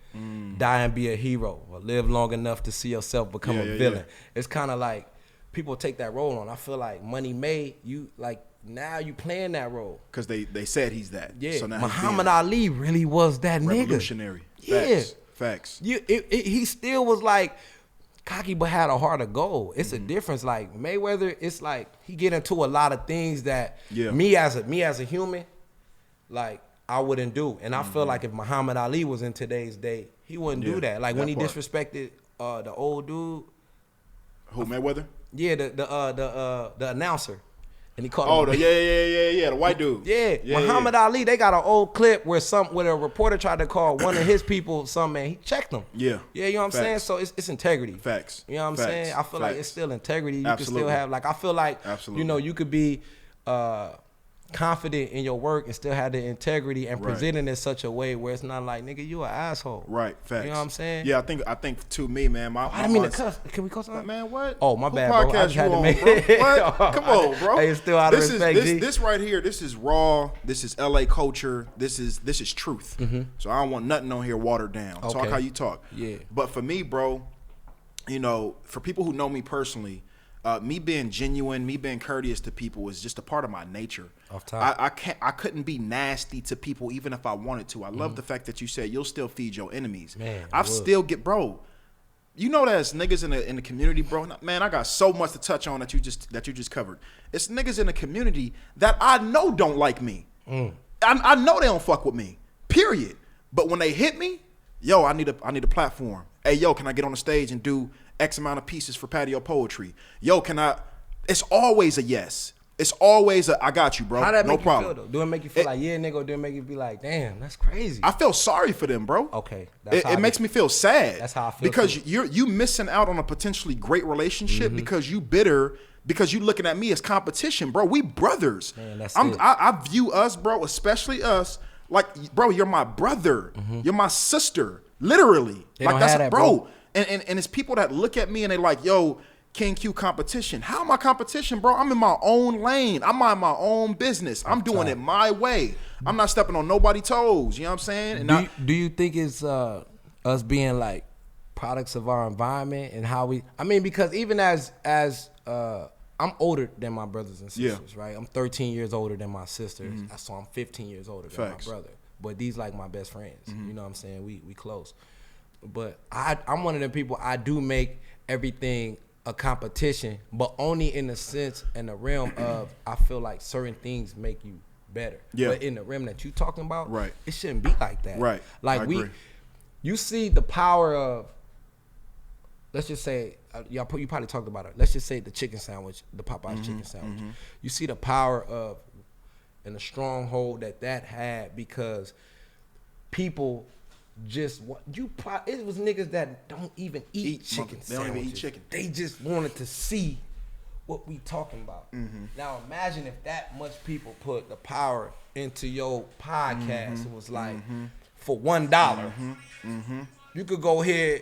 Die and be a hero or live long enough to see yourself become a villain. It's kind of like people take that role on. I feel like Money Made, you like now you playing that role. Because they said he's that. Yeah, so now Muhammad Ali really was that revolutionary. nigga. Facts. He still was like cocky but had a heart of gold. It's a difference. Like Mayweather, it's like he get into a lot of things that me as a human, like I wouldn't do. And I feel like if Muhammad Ali was in today's day, he wouldn't do that. Like when he disrespected the old dude. Who, Mayweather? Yeah, the announcer. And he called him. The white dude. Yeah, Muhammad Ali, they got an old clip where a reporter tried to call one of his people something, and he checked them. Yeah, you know what I'm saying? So it's integrity. Facts. You know what I'm saying? I feel like it's still integrity. You can still have, like, I feel like, you know, you could be confident in your work and still have the integrity and present it in such a way where it's not like, nigga, you an asshole. Right, facts. You know what I'm saying? Yeah, I think to me, man, I didn't mean to cuss. Can we cuss on that? Man, what? Oh, my bad, bro. I had to make what? Come on, bro. Hey, it's still out of respect, G. This right here, this is raw. This is LA culture. This is truth. So I don't want nothing on here watered down. Okay. Talk how you talk. Yeah. But for me, bro, you know, for people who know me personally, me being genuine, me being courteous to people is just a part of my nature. I couldn't be nasty to people even if I wanted to. I love the fact that you said you'll still feed your enemies. Man, I've still get, bro. You know there's niggas in the community, bro. Man, I got so much to touch on that you just covered. It's niggas in the community that I know don't like me. I know they don't fuck with me. Period. But when they hit me, yo, I need a platform. Hey, yo, can I get on the stage and do X amount of pieces for patio poetry? Yo, can I? It's always a yes. It's always a I got you, bro. How that no make problem. you feel though? Do it make you feel like yeah, nigga, or do it make you be like, damn, that's crazy? I feel sorry for them, bro. Okay. It makes me feel sad. That's how I feel. Because you missing out on a potentially great relationship because you bitter because you looking at me as competition, bro. We brothers. Man, that's I view us, bro, especially us, like, bro, you're my brother. You're my sister. Literally. They like don't that's have that, bro. And it's people that look at me and they like, yo, King Q competition. How am I competition, bro? I'm in my own lane. I'm on my own business. I'm doing it my way. I'm not stepping on nobody's toes. You know what I'm saying? And do you think it's us being like products of our environment and how we? I mean, because even as I'm older than my brothers and sisters, right? I'm 13 years older than my sisters, so I'm 15 years older than my brother. But these like my best friends. You know what I'm saying? We close. But I'm one of them people. I do make everything a competition, but only in the sense and the realm of I feel like certain things make you better. Yeah. But in the realm that you talking about, right, it shouldn't be like that. Right. Like you see the power of, let's just say, you probably talked about it. Let's just say the chicken sandwich, the Popeyes chicken sandwich. You see the power of and the stronghold that had because people just it was niggas that don't even eat chicken sandwiches. They don't even eat chicken. They just wanted to see what we talking about. Now imagine if that much people put the power into your podcast. It was like for $1, you could go hear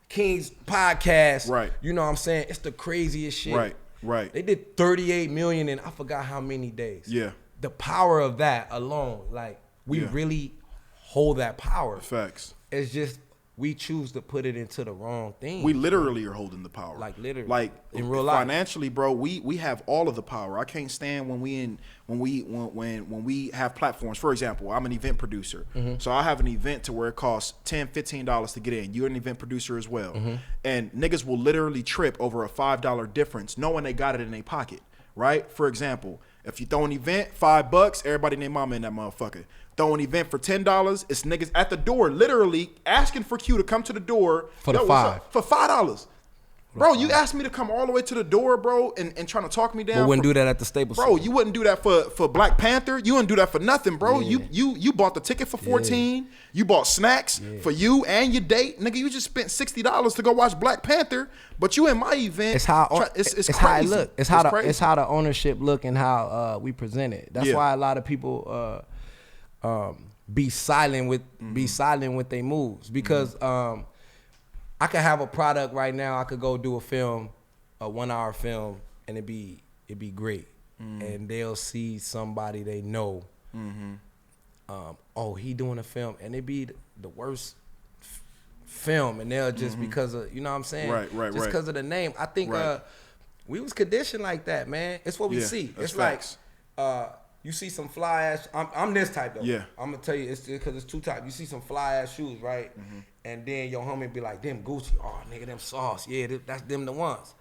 King's podcast. Right. You know what I'm saying? It's the craziest shit. Right. They did 38 million in I forgot how many days. Yeah. The power of that alone, like we really hold that power. Facts. It's just we choose to put it into the wrong thing. We literally are holding the power. Like literally. Like in real life. Financially, bro, we have all of the power. I can't stand when we have platforms. For example, I'm an event producer. So I have an event to where it costs $10, $15 to get in. You're an event producer as well. And niggas will literally trip over a $5 difference knowing they got it in their pocket. Right? For example, if you throw an event, $5, everybody named mama in that motherfucker. Throw an event for $10, it's niggas at the door, literally asking for Q to come to the door for $5. Bro, you asked me to come all the way to the door, bro, and trying to talk me down. We wouldn't do that at the Staples. Bro, you wouldn't do that for Black Panther. You wouldn't do that for nothing, bro. You bought the ticket for $14. You bought snacks for you and your date, nigga. You just spent $60 to go watch Black Panther, but you in my event. It's how it's crazy. How it look. It's how the ownership look and how we present it. That's why a lot of people be silent with their moves because I could have a product right now. I could go do a film, a 1 hour film, and it'd be great. And they'll see somebody they know. Oh, he doing a film, and it'd be the worst film, and they'll just because of, you know what I'm saying? Right. Just because of the name. I think we was conditioned like that, man. It's what we see. It's facts. Like you see some fly ass. I'm this type though. Yeah. I'm gonna tell you, it's because it's two types. You see some fly ass shoes, right? And then your homie be like, them Gucci. Oh, nigga, them sauce. Yeah, that's them the ones.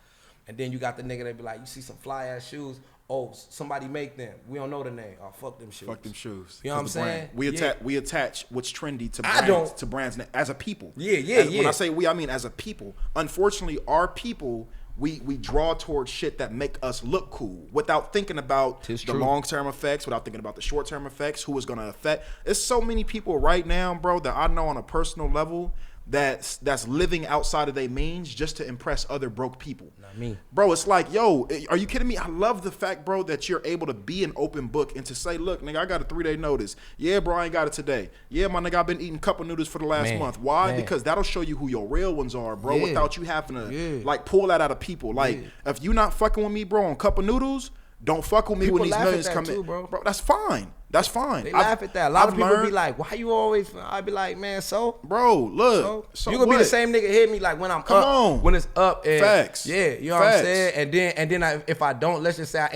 And then you got the nigga that be like, you see some fly ass shoes. Oh, somebody make them. We don't know the name. Oh, fuck them shoes. Fuck them shoes. You know what I'm saying? We attach what's trendy to brands as a people. Yeah. When I say we, I mean as a people. Unfortunately, our people, we draw towards shit that make us look cool without thinking about the long-term effects, without thinking about the short-term effects, who is going to affect. There's so many people right now, bro, that I know on a personal level that's living outside of their means just to impress other broke people. Not me. Bro, it's like, yo, are you kidding me? I love the fact, bro, that you're able to be an open book and to say, look, nigga, I got a 3-day notice. Yeah, bro, I ain't got it today. Yeah, my nigga, I've been eating cup of noodles for the last month. Why? Because that'll show you who your real ones are, bro, without you having to, like, pull that out of people. Like, if you not fucking with me, bro, on cup of noodles, don't fuck with me people when these millions come in. Bro, that's fine. That's fine. They laugh at that. A lot of people be like, why you always, I be like, man, bro, look. So you gonna be the same nigga hit me like when I'm up. When it's up. And, facts. Yeah, you know what I'm saying? And then if I don't, let's just say I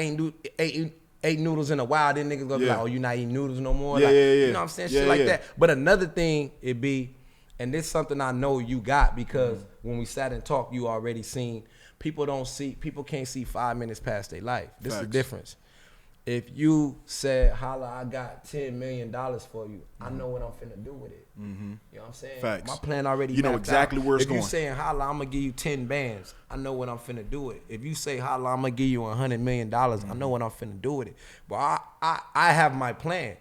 ate noodles in a while, then niggas gonna be like, oh, you not eating noodles no more? Yeah, You know what I'm saying? Shit like that. But another thing, it be, And this is something I know you got because when we sat and talked, you already seen people can't see 5 minutes past their life. This is the difference. If you said, Halla, I got $10 million for you, I know what I'm finna do with it. You know what I'm saying? Facts. My plan already You know exactly where it's going. If you saying, Halla, I'm gonna give you 10 bands, I know what I'm finna do with it. If you say, Halla, I'm gonna give you $100 million, I know what I'm finna do with it. But I have my plan.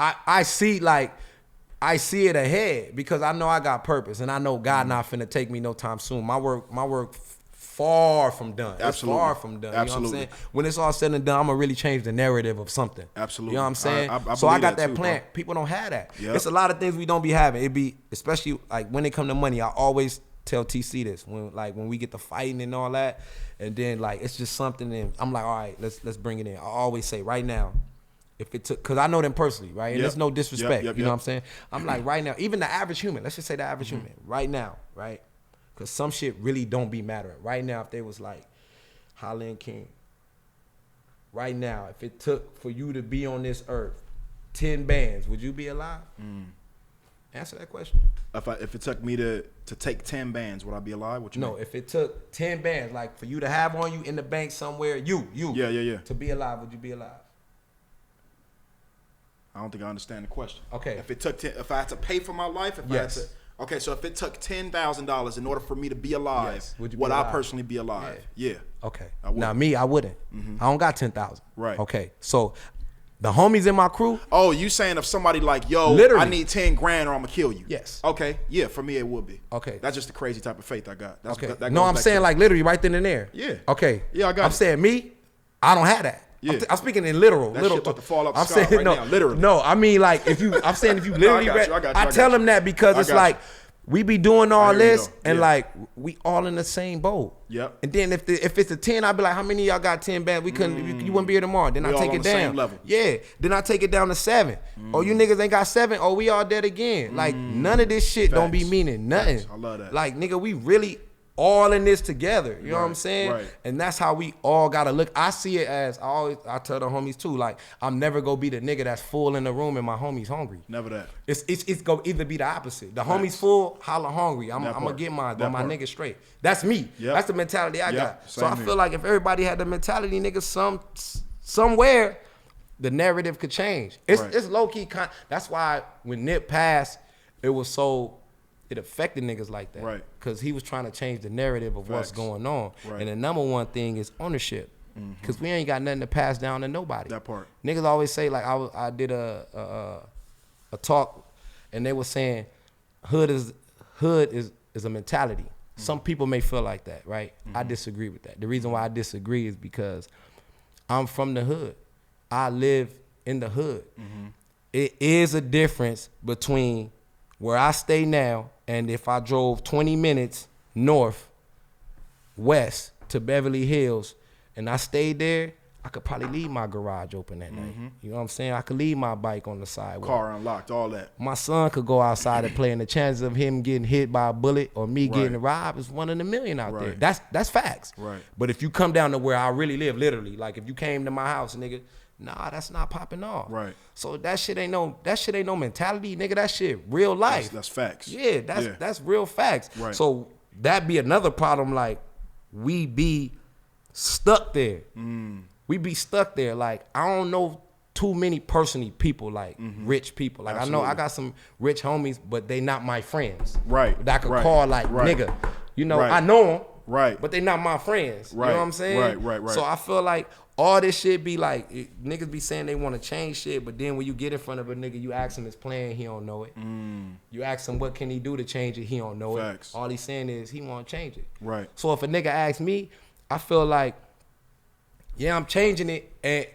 I see it ahead because I know I got purpose and I know God not finna take me no time soon. My work far from done. Absolutely. It's far from done. Absolutely. You know what I'm saying? When it's all said and done, I'm gonna really change the narrative of something. Absolutely. You know what I'm saying? So I got that plan. Bro. People don't have that. Yep. It's a lot of things we don't be having. It be, especially like when it come to money, I always tell TC this when we get to fighting and all that, and then like it's just something and I'm like, all right, let's bring it in. I always say right now, if it took, cause I know them personally, right? And there's no disrespect. You know what I'm saying? I'm like right now, even the average human, let's just say the average human, right now, right? Cause some shit really don't be mattering. Right now, if they was like, Halla and King, right now, if it took for you to be on this earth 10 bands, would you be alive? Answer that question. If it took me to take 10 bands, would I be alive? What you mean? If it took 10 bands, like for you to have on you in the bank somewhere, you to be alive, would you be alive? I don't think I understand the question. Okay. If I had to pay for my life, okay, so if it took $10,000 in order for me to be alive, would I personally be alive? Yeah. Okay. Now me, I wouldn't. I don't got 10,000. Right. Okay. So the homies in my crew. Oh, you saying if somebody like, yo, literally, I need 10 grand or I'm gonna kill you. Yes. Okay. Yeah, for me it would be. Okay. That's just the crazy type of faith I got. That's, okay. that no, I'm saying like literally right then and there. Yeah. Okay. Yeah, I got I'm saying me, I don't have that. Yeah. I'm speaking in literal. That shit about to fall off the I'm sky saying right no, now, literally. No, I mean like if you, I'm saying if you literally I tell them that because it's like we be doing all this and like we all in the same boat. Yep. And then if it's a 10, I'd be like, how many of y'all got 10 bands? We couldn't. You wouldn't be here tomorrow. Then I take it down. Same level. Yeah. Then I take it down to 7. Oh, you niggas ain't got 7. Oh, we all dead again. Like none of this shit don't be meaning nothing. Facts. I love that. Like nigga, we really all in this together. You know what I'm saying? Right. And that's how we all gotta look. I see it as I tell the homies too. Like I'm never gonna be the nigga that's full in the room and my homies hungry. Never that. It's gonna either be the opposite. The homies full, Halla hungry. I'm gonna get mine, but my nigga straight. That's me. Yep. That's the mentality I got. So I feel like if everybody had the mentality, nigga, somewhere the narrative could change. It's low key. That's why when Nip passed, it affected niggas like that. Right. Because he was trying to change the narrative of what's going on. Right. And the number one thing is ownership. Because we ain't got nothing to pass down to nobody. That part. Niggas always say, like, I did a talk, and they were saying hood is a mentality. Some people may feel like that, right? I disagree with that. The reason why I disagree is because I'm from the hood. I live in the hood. It is a difference between where I stay now and if I drove 20 minutes west to Beverly Hills and I stayed there, I could probably leave my garage open that night. You know what I'm saying? I could leave my bike on the sidewalk. Car unlocked, all that. My son could go outside and play, and the chances of him getting hit by a bullet or me getting robbed is 1 in a million out there. That's facts. Right. But if you come down to where I really live, literally, like if you came to my house, nigga, nah, that's not popping off. Right. So that shit ain't no mentality, nigga. That shit real life. That's facts. Yeah, that's real facts. Right. So that be another problem. Like we be stuck there. We be stuck there. Like I don't know too many people like rich people. Like Absolutely. I know I got some rich homies, but they not my friends. Right. That I could call like nigga. You know, I know them. Right. But they not my friends. Right. You know what I'm saying? Right. So I feel like all this shit be like, niggas be saying they want to change shit, but then when you get in front of a nigga, you ask him his plan, he don't know it. You ask him what can he do to change it, he don't know Facts. it. All he's saying is he want to change it. Right. So if a nigga asks me, I feel like, yeah, I'm changing it, and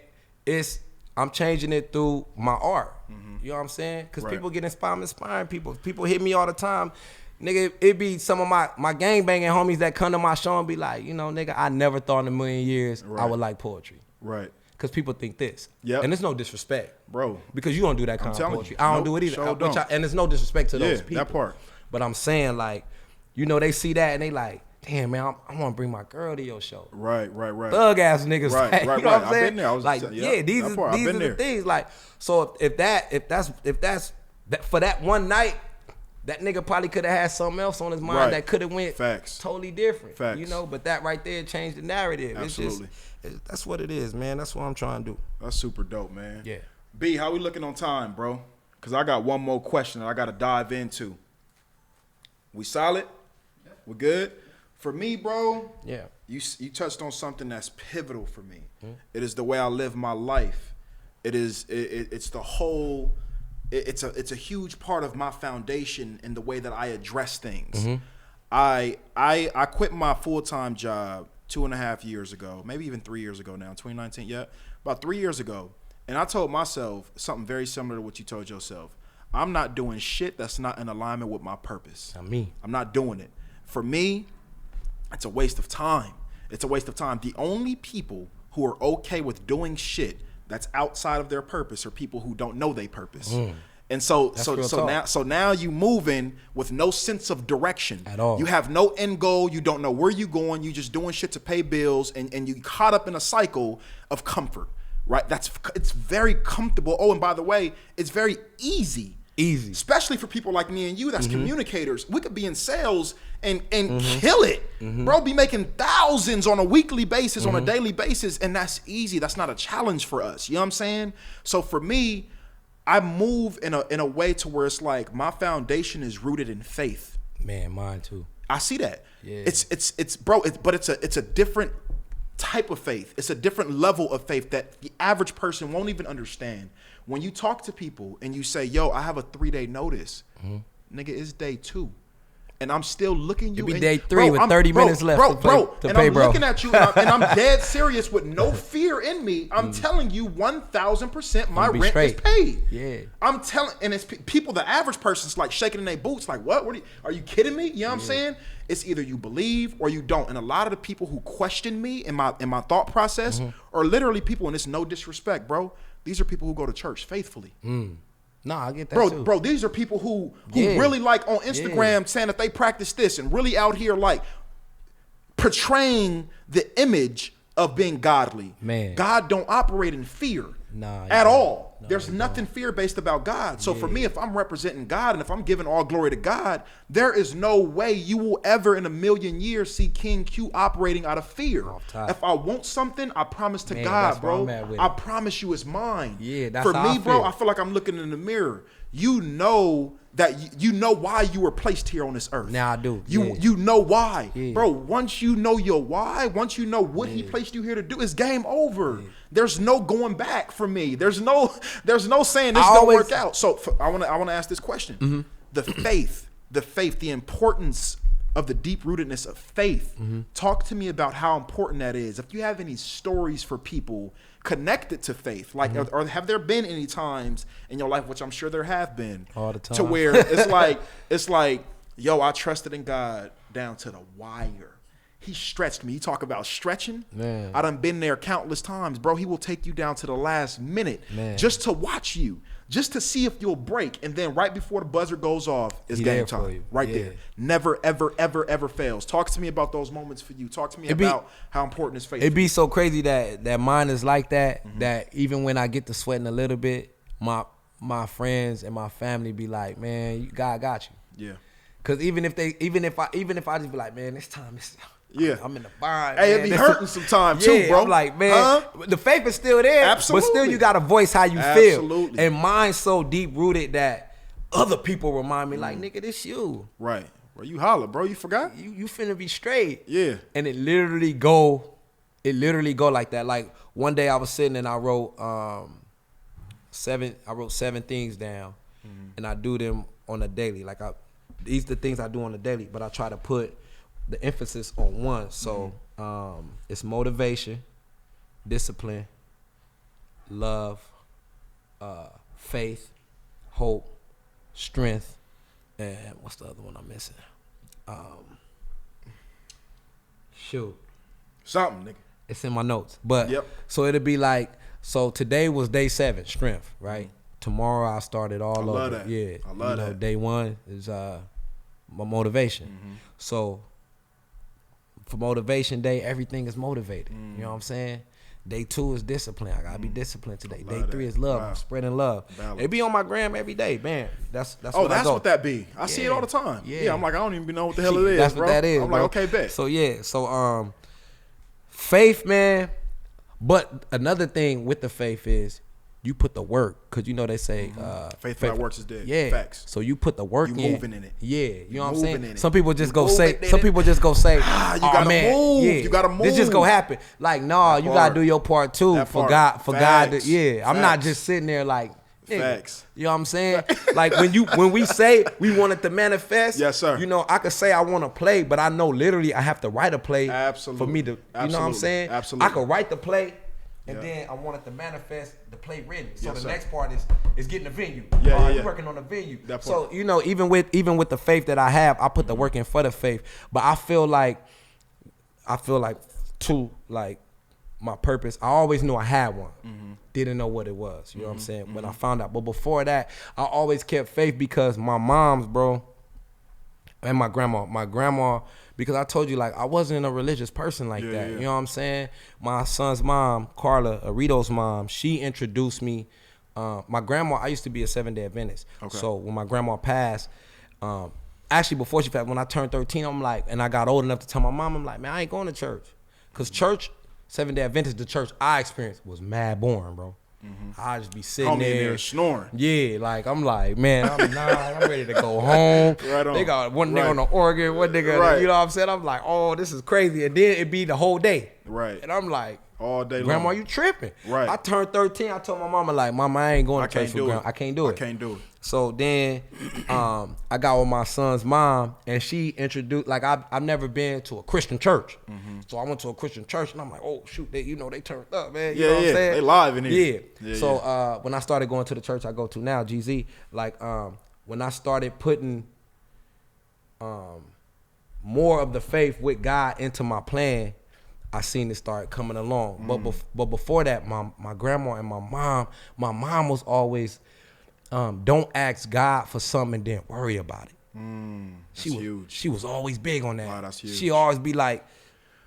I'm changing it through my art. You know what I'm saying? Because people get inspired, I'm inspiring people. People hit me all the time. Nigga, it be some of my gangbanging homies that come to my show and be like, you know, nigga, I never thought in a million years I would like poetry. Right. Because people think this. Yep. And it's no disrespect. Bro. Because you don't do that kind of poetry. I don't do it either. Sure don't. And it's no disrespect to those people. That part. But I'm saying, like, you know, they see that and they like, damn, man, I want to bring my girl to your show. Right. Thug ass niggas. Right. You know what I'm saying? I've been there. Like, these are the things. Like, so if that's for that one night, that nigga probably could have had something else on his mind that could have went totally different. Facts. You know, but that right there changed the narrative. Absolutely. That's what it is, man. That's what I'm trying to do. That's super dope, man. Yeah. B, how we looking on time, bro? Because I got one more question that I got to dive into. We solid? Yeah. We good? For me, bro, you touched on something that's pivotal for me. Mm-hmm. It is the way I live my life. It's the whole... It's a huge part of my foundation in the way that I address things. Mm-hmm. I quit my full-time job 2.5 years ago, maybe even 3 years ago now, 2019, about 3 years ago. And I told myself something very similar to what you told yourself. I'm not doing shit that's not in alignment with my purpose. I'm not doing it. For me, it's a waste of time. It's a waste of time. The only people who are okay with doing shit that's outside of their purpose are people who don't know their purpose. And so now you moving with no sense of direction at all. You have no end goal. You don't know where you going. You just doing shit to pay bills, and you caught up in a cycle of comfort, right? It's very comfortable. Oh, and by the way, it's very easy, especially for people like me and you that's communicators. We could be in sales and kill it, bro. Be making thousands on a weekly basis, on a daily basis, and that's easy. That's not a challenge for us. You know what I'm saying? So for me, I move in a way to where it's like my foundation is rooted in faith. Man, mine too. I see that. Yeah. But it's a different type of faith. It's a different level of faith that the average person won't even understand. When you talk to people and you say, yo, I have a 3-day notice, nigga, it's day 2. And I'm still looking you. It'll be day 3 with 30 minutes left to pay, bro. Looking at you and I'm dead serious with no fear in me. I'm telling you 1,000% my rent is paid. Yeah. I'm telling, and it's people, the average person's like shaking in their boots like, what? Are you kidding me? You know what I'm saying? It's either you believe or you don't. And a lot of the people who question me in my thought process are literally people, and it's no disrespect, bro. These are people who go to church faithfully. No, I get that too. Bro, these are people who really like on Instagram saying that they practice this and really out here like portraying the image of being godly. Man. God don't operate in fear at all. There's nothing fear-based about God. So for me, if I'm representing God and if I'm giving all glory to God, there is no way you will ever in a million years see King Q operating out of fear. If I want something, I promise to God, bro. I promise you it's mine. Yeah, that's for how me, bro, I feel like I'm looking in the mirror. You know that you know why you were placed here on this earth. Now I do. You know why. Bro, once you know your why, once you know what he placed you here to do, it's game over. There's no going back for me. There's no saying this don't work out. So I want to ask this question. The faith, the importance of the deep rootedness of faith. Talk to me about how important that is. If you have any stories for people connected to faith, like or have there been any times in your life, which I'm sure there have been, all the time, to where it's like, yo, I trusted in God down to the wire. He stretched me. You talk about stretching. Man. I done been there countless times, bro. He will take you down to the last minute just to watch you, just to see if you'll break. And then right before the buzzer goes off, it's game time. Right there. Never, ever, ever, ever fails. Talk to me about those moments for you. Talk to me about how important is faith. It'd be so crazy that mine is like that, that even when I get to sweating a little bit, my friends and my family be like, man, God got you. Yeah. Cause even if I just be like, man, this time is... Yeah, I'm in the bind. Hey, it be hurting sometimes too, bro. I'm like, man, the faith is still there. Absolutely. But still you gotta voice how you feel. And mine's so deep rooted that other people remind me, like, nigga, this you. Right. Well, you holler, bro. You forgot? You finna be straight. Yeah. And it literally go like that. Like one day I was sitting and I wrote 7 things down, and I do them on a daily. Like these are the things I do on a daily, but I try to put the emphasis on one. So it's motivation, discipline, love, faith, hope, strength, and what's the other one I'm missing? Something, nigga. It's in my notes. But so it'll be like, so today was day 7, strength, right? Tomorrow I started all over. I love that. Yeah. I love that. Day 1 is my motivation. So for motivation day, everything is motivated. You know what I'm saying? Day 2 is discipline. I gotta be disciplined today. Day 3 is love. I'm spreading love. Balance. It be on my gram every day, man. That's what that be. I see it all the time. Yeah, I'm like, I don't even know what the hell it is, that's bro. What that is, I'm bro. like, okay, bet. So faith, man. But another thing with the faith is you put the work, because you know they say faith without works is dead. Yeah. Facts. So you put the work in. You moving in it. Yeah. You know what I'm saying? Some people just go say, you gotta move. Yeah. You gotta move. This just gonna happen. Like, no, you gotta do your part too for God. Facts. I'm not just sitting there like, facts. You know what I'm saying? Like when we say we want it to manifest, yes, sir. You know, I could say I want to play, but I know literally I have to write a play for me to, you know what I'm saying? Absolutely. I could write the play and then I want it to manifest, the play written. So the next part is getting the venue. You're working on the venue. So, you know, even with the faith that I have, I put the work in for the faith. But I feel like to like my purpose, I always knew I had one. Didn't know what it was. You know what I'm saying? When I found out. But before that, I always kept faith because my mom's, bro, and my grandma, because I told you, like, I wasn't a religious person like that. You know what I'm saying? My son's mom, Carla, Arito's mom, she introduced me. My grandma, I used to be a 7-day Adventist. Okay. So when my grandma passed, actually before she passed, when I turned 13, I'm like, and I got old enough to tell my mom, I'm like, man, I ain't going to church. Because church, 7-day Adventist, the church I experienced was mad boring, bro. I just be sitting there snoring. Yeah, like I'm like, man, I'm ready to go home. Right on. They got one nigga on the organ, one nigga, you know what I'm saying? I'm like, oh, this is crazy. And then it be the whole day. Right. And I'm like, all day long. Grandma, you tripping. Right. I turned 13. I told my mama, like, Mama, I ain't going to church for grandma. I can't do it. I can't do it. So then I got with my son's mom, and she introduced, like, I've never been to a Christian church. So I went to a Christian church, and I'm like, oh, shoot, they turned up, man. You know what I'm saying? They live in here. So when I started going to the church I go to now, GZ, like, when I started putting more of the faith with God into my plan, I seen it start coming along. But before that, my grandma and my mom was always, don't ask God for something and then worry about it. She was always big on that. Wow, that's huge. She always be like,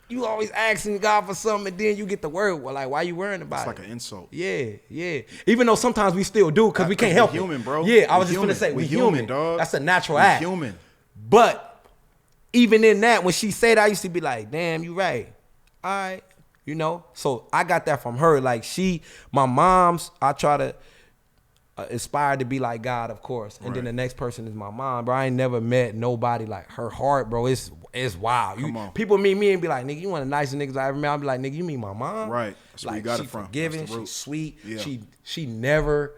you always asking God for something and then you get the word. Well, like, why you worrying about it? It's like an insult. Yeah. Even though sometimes we still do because we can't help it. We're human, bro. Yeah, I was just gonna say, we human, dog. That's a natural act. Human. But even in that, when she said, I used to be like, damn, you right. All right, you know, so I got that from her. Like my mom's, I try to aspire to be like God, of course, and then the next person is my mom, bro. I ain't never met nobody like her heart, bro. It's wild. People meet me and be like, nigga, you one of the nicest niggas I ever met. I be like, nigga, you mean my mom? Right. That's where like, you got she it from. Forgiving, she's sweet. Yeah. She never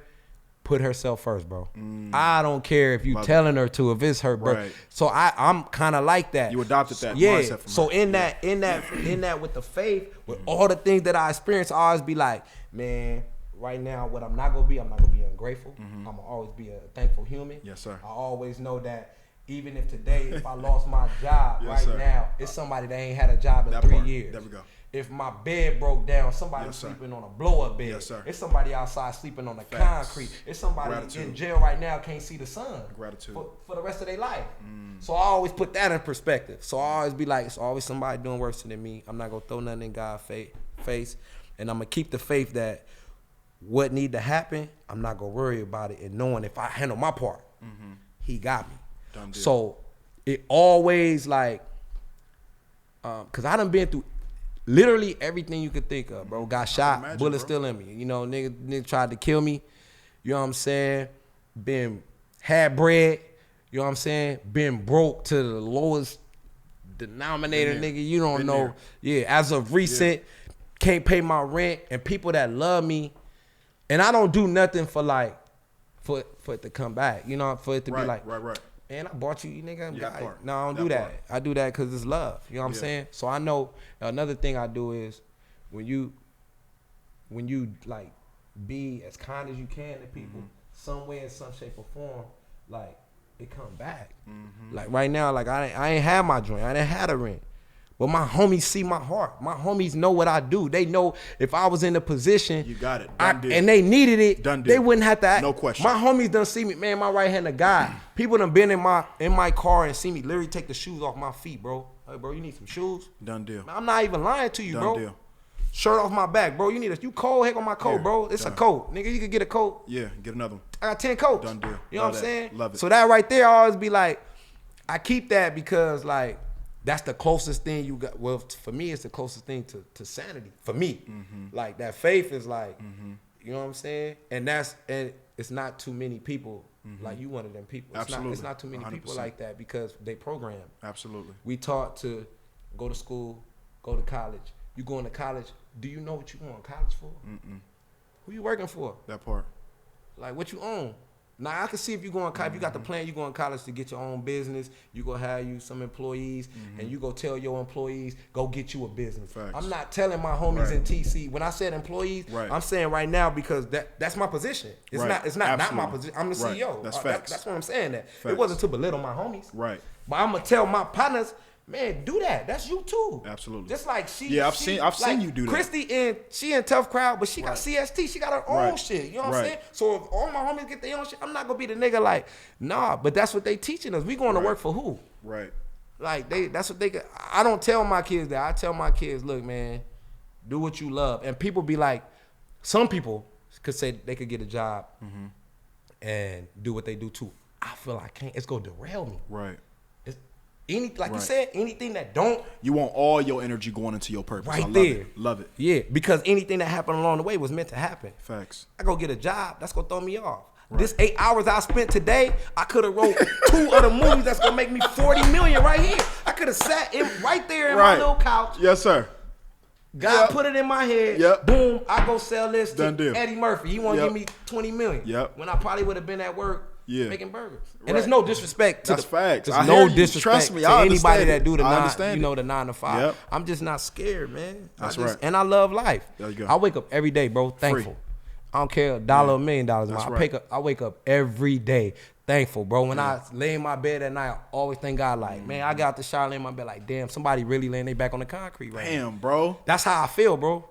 put herself first, bro. I don't care if you telling her to, if it's her, bro. Right. So I'm kind of like that. You adopted that mindset from so her. in that with the faith, with all the things that I experienced, I always be like, man, right now, what I'm not gonna be ungrateful. I'm gonna always be a thankful human. Yes, sir. I always know that even if today, if I lost my job now, it's somebody that ain't had a job in 3 years. There we go. If my bed broke down, somebody sleeping on a blow-up bed. Yes, sir. It's somebody outside sleeping on the concrete. It's somebody in jail right now can't see the sun. Gratitude. For the rest of their life. So I always put that in perspective. So I always be like, it's always somebody doing worse than me. I'm not going to throw nothing in God's face. And I'm going to keep the faith that what need to happen, I'm not going to worry about it. And knowing if I handle my part, he got me. Done deal. So it always like, because I done been through literally everything you could think of, bro. Got shot, bullet still in me. You know, nigga tried to kill me. You know what I'm saying? Had bread. You know what I'm saying? Been broke to the lowest denominator, nigga. You don't know. Yeah, as of recent, can't pay my rent. And people that love me, and I don't do nothing for like, for it to come back. You know, for it to be like, right. Man, I bought you nigga. Yeah, no, I don't do that. I do that because it's love. You know what I'm saying? So I know another thing I do is when you like be as kind as you can to people, some way, in some shape or form, like it come back. Like right now, like I ain't had my joint. I didn't have a rent. But my homies see my heart. My homies know what I do. They know if I was in a position, you got it. And they needed it, they wouldn't have to act. No question. My homies done see me, man, my right hand of God. People done been in my car and see me literally take the shoes off my feet, bro. Hey, bro, you need some shoes? Done deal. I'm not even lying to you, bro. Done deal. shirt off my back, bro. You cold? Heck on my coat, bro. It's a coat. Nigga, you can get a coat. Yeah, get another one. I got 10 coats. Done deal. You know what I'm saying? Love it. So that right there, I always be like, I keep that because like, that's the closest thing you got. Well, for me, it's the closest thing to sanity. For me, like that faith is like, you know what I'm saying? And it's not too many people. Like you one of them people. Absolutely. It's not too many 100%. people like that because they program. Absolutely. We taught to go to school, go to college. You going to college, do you know what you going to college for? Who you working for? That part. Like what you own. Now I can see if you going, if you got the plan, you going to college to get your own business. You go have you some employees, and you go tell your employees go get you a business. Facts. I'm not telling my homies in TC when I said employees. I'm saying right now because that's my position. It's not my position. I'm the CEO. That's facts. That's what I'm saying. That facts. It wasn't to belittle my homies. Right. But I'm gonna tell my partners, man, do that. That's you too. Absolutely. Just like I've seen you do that. Christy she in TUFFCROWD, but she got CST. She got her own shit. You know what I'm saying? So if all my homies get their own shit, I'm not gonna be the nigga like, nah. But that's what they teaching us. We going to work for who? Right. Like that's what they. I don't tell my kids that. I tell my kids, look, man, do what you love. And people be like, some people could say they could get a job and do what they do too. I feel I can't. It's gonna derail me. Right. You said, anything that don't. You want all your energy going into your purpose. Right I love there. It. Love it. Yeah, because anything that happened along the way was meant to happen. Facts. I go get a job, that's gonna throw me off. Right. This 8 hours I spent today, I could have wrote 2 other movies that's gonna make me 40 million right here. I could have sat right there in my little couch. Yes, sir. God put it in my head. Yep. Boom, I go sell this Done to deal. Eddie Murphy. He want to give me 20 million. Yep. When I probably would have been at work making burgers. Right. And there's no disrespect to That's facts. There's I no hear you. disrespect Trust me, to I anybody understand that do the I 9, understand the 9 to 5. Yep. I'm just not scared, man. That's right. And I love life. There you go. I wake up every day, bro, thankful. I don't care $1 or $1 million. I wake up every day thankful, bro. When I lay in my bed at night, I always thank God, like, man, I got out the shower, lay in my bed, like, damn, somebody really laying their back on the concrete right now. Damn, bro. That's how I feel, bro.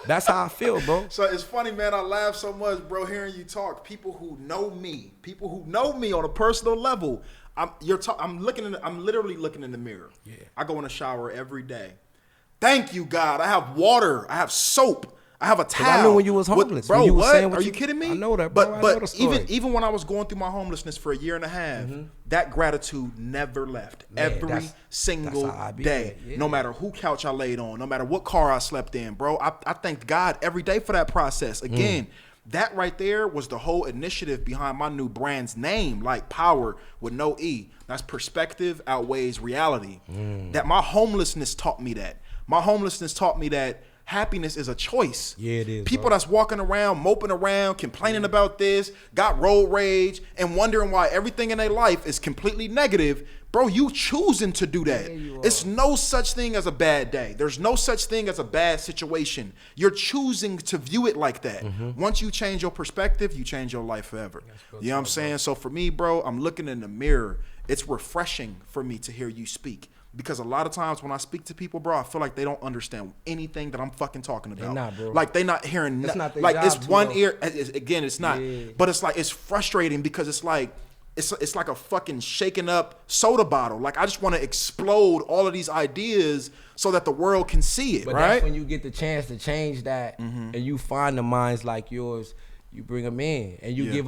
That's how I feel, bro. So it's funny, man. I laugh so much, bro, hearing you talk. People who know me on a personal level. I'm literally looking in the mirror. Yeah. I go in the shower every day. Thank you, God. I have water. I have soap. I have a towel. I knew when you was homeless. Bro, when you was what? saying Are you kidding me? I know that, bro. But I know the story. even when I was going through my homelessness for 1.5 years, that gratitude never left. Man, every single day. Yeah. No matter who couch I laid on, no matter what car I slept in, bro. I thanked God every day for that process. Again, that right there was the whole initiative behind my new brand's name, like power with no E. That's perspective outweighs reality. That my homelessness taught me that. My homelessness taught me that happiness is a choice. Yeah, it is. People bro. that's walking around, moping around, complaining about this, got road rage, and wondering why everything in their life is completely negative. Bro, you choosing to do that. It's no such thing as a bad day. There's no such thing as a bad situation. You're choosing to view it like that. Once you change your perspective, you change your life forever. You know what I'm saying? So for me, bro, I'm looking in the mirror. It's refreshing for me to hear you speak. Because a lot of times when I speak to people, bro, I feel like they don't understand anything that I'm fucking talking about. They're not, bro. Like they not hearing. Not like job it's one though. ear. Again, it's not. Yeah. But it's like it's frustrating because it's like it's like a fucking shaken up soda bottle. Like I just want to explode all of these ideas so that the world can see it. But right? That's when you get the chance to change that, and you find the minds like yours. You bring them in, and you give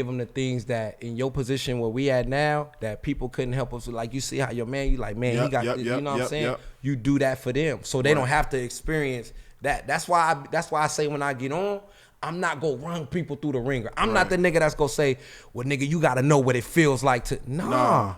them the things that in your position where we at now that people couldn't help us with. Like you see how your man, you like, man, he got this, you know what I'm saying? You do that for them, so they don't have to experience that. That's why I say when I get on, I'm not gonna run people through the ringer. I'm not the nigga that's gonna say, well, nigga, you gotta know what it feels like to. Nah.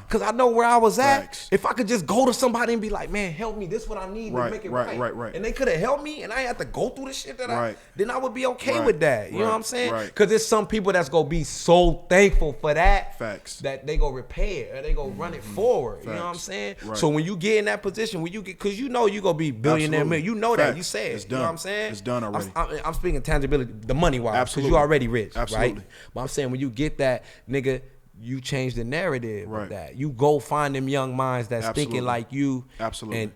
Cause I know where I was at. Facts. If I could just go to somebody and be like, man, help me. This is what I need to make it right. And they could have helped me, and I had to go through the shit that then I would be okay with that. You know what I'm saying? Cause there's some people that's gonna be so thankful for that. Facts. That they go repair or they go run it forward. Facts. You know what I'm saying? So when you get in that position, when you get, cause you know you gonna be billionaire, you know that. You said it's it. done. You know what I'm saying? It's done already. I'm speaking tangibility, the money wise, because you already rich, right? But I'm saying when you get that, nigga, you change the narrative of that. You go find them young minds that's thinking like you, and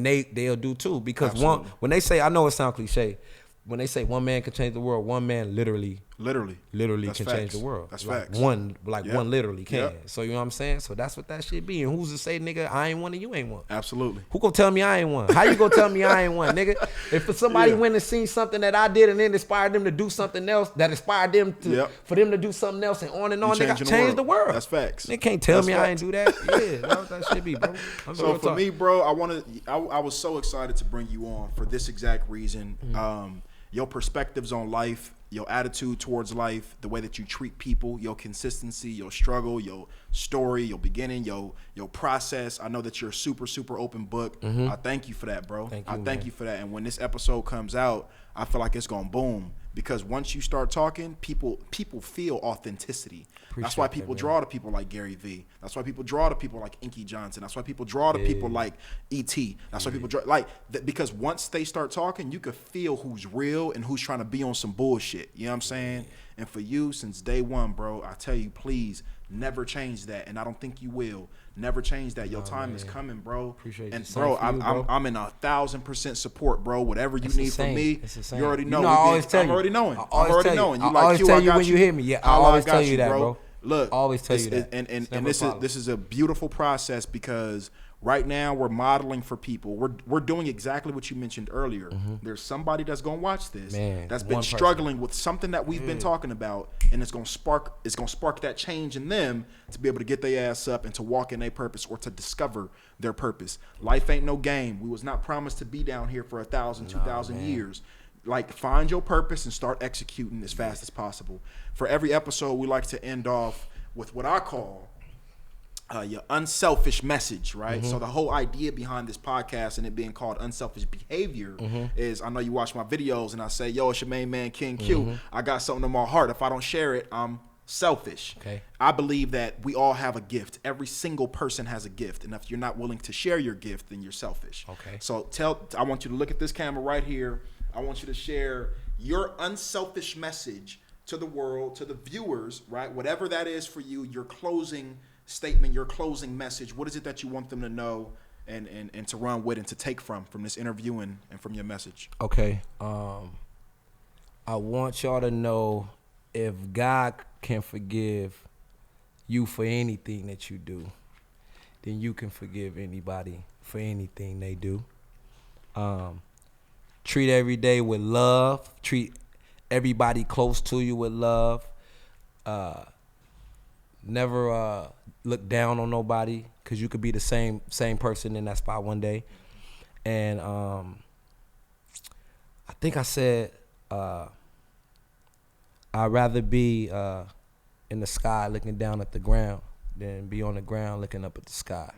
they'll do too. Because when they say, I know it sounds cliche, when they say one man can change the world, one man literally Literally That's can facts. change the world. That's like facts. One literally can. Yep. So you know what I'm saying? So that's what that shit be. And who's to say, nigga, I ain't one and you ain't one? Absolutely. Who gonna tell me I ain't one? How you gonna tell me I ain't one, nigga? If for somebody went and seen something that I did and then inspired them to do something else, that inspired them to for them to do something else and on, nigga, change the world. That's facts. They can't tell me I ain't do that. Yeah, that's what that shit be, bro. So for me, bro, I was so excited to bring you on for this exact reason. Your perspectives on life, your attitude towards life, the way that you treat people, your consistency, your struggle, your story, your beginning, your process. I know that you're a super, super open book. I thank you for that, bro. I thank you for that. And when this episode comes out, I feel like it's gonna boom. Because once you start talking, people feel authenticity. That's why people draw to people like Gary Vee. That's why people draw to people like Inky Johnson. That's why people draw to people like E.T. That's why people draw because once they start talking, you can feel who's real and who's trying to be on some bullshit. You know what I'm saying? And for you, since day one, bro, I tell you, please never change that. And I don't think you will. Never change that. Your time is coming, bro. Appreciate and you. bro, I'm in 1,000% support, bro. Whatever you need from me, you already know. I always tell you. I'm already knowing. You like always tell you when you hear me. Yeah, I always tell you that, bro. Look, I always tell you that. And this is a beautiful process because right now we're modeling for people. We're doing exactly what you mentioned earlier. There's somebody that's gonna watch this that's been struggling with something that we've been talking about, and it's gonna spark that change in them to be able to get their ass up and to walk in their purpose or to discover their purpose. Life ain't no game. We was not promised to be down here for 1,000, 2,000 years. Like, find your purpose and start executing as fast as possible. For every episode, we like to end off with what I call your unselfish message, right? So the whole idea behind this podcast and it being called Unselfish Behavior is, I know you watch my videos and I say, yo, it's your main man, King Q. I got something in my heart. If I don't share it, I'm selfish. Okay. I believe that we all have a gift. Every single person has a gift. And if you're not willing to share your gift, then you're selfish. Okay. So I want you to look at this camera right here. I want you to share your unselfish message to the world, to the viewers, right? Whatever that is for you, your closing statement, your closing message. What is it that you want them to know and to run with and to take from this interview and from your message? Okay. I want y'all to know, if God can forgive you for anything that you do, then you can forgive anybody for anything they do. Treat every day with love. Treat everybody close to you with love. Never look down on nobody, because you could be the same person in that spot one day. And I think I said I'd rather be in the sky looking down at the ground than be on the ground looking up at the sky.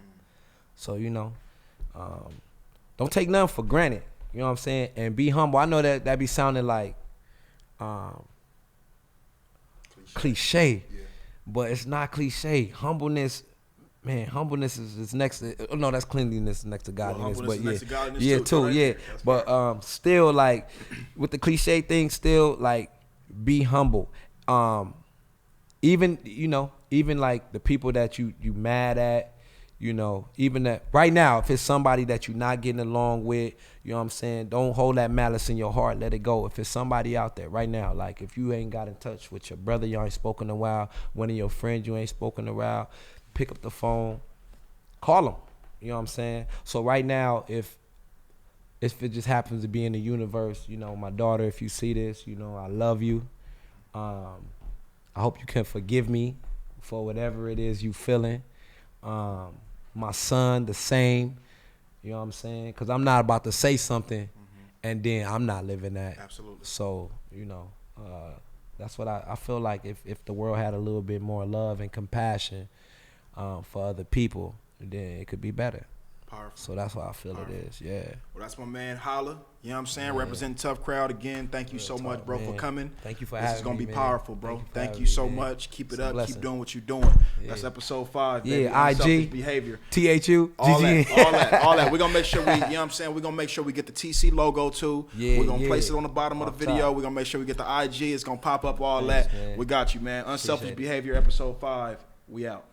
So, don't take nothing for granted. You know what I'm saying? And be humble. I know that be sounding like cliche. But it's not cliche. Humbleness, man, humbleness is next to, no, that's cleanliness next to godliness. Well, but yeah, too. But still, like, with the cliche thing, still, like, be humble. Even like the people that you mad at, even that right now, if it's somebody that you're not getting along with, you know what I'm saying, don't hold that malice in your heart. Let it go. If it's somebody out there right now, like if you ain't got in touch with your brother, you ain't spoken in a while, one of your friends you ain't spoken in a while, pick up the phone, call them. You know what I'm saying? So right now, if it just happens to be in the universe, my daughter, if you see this, I love you. I hope you can forgive me for whatever it is you feeling. My son, the same. You know what I'm saying? Because I'm not about to say something and then I'm not living that. Absolutely. So, that's what I feel like. If the world had a little bit more love and compassion for other people, then it could be better. Powerful. So that's what I feel it is, yeah. Well, that's my man, Halla. You know what I'm saying? Yeah. Representing Tough Crowd again. Thank you so much, bro, for coming. Thank you for having me. This is going to be powerful, bro. Thank you so much. Keep it up. Keep doing what you're doing. Yeah. That's episode 5, baby. Yeah, Unselfish Behavior. THU. All that. We're going to make sure you know what I'm saying? We're going to make sure we get the TC logo, too. Yeah, we're going to place it on the bottom of the video. We're going to make sure we get the IG. It's going to pop up all that. Man. We got you, man. Unselfish Behavior, episode 5. We out.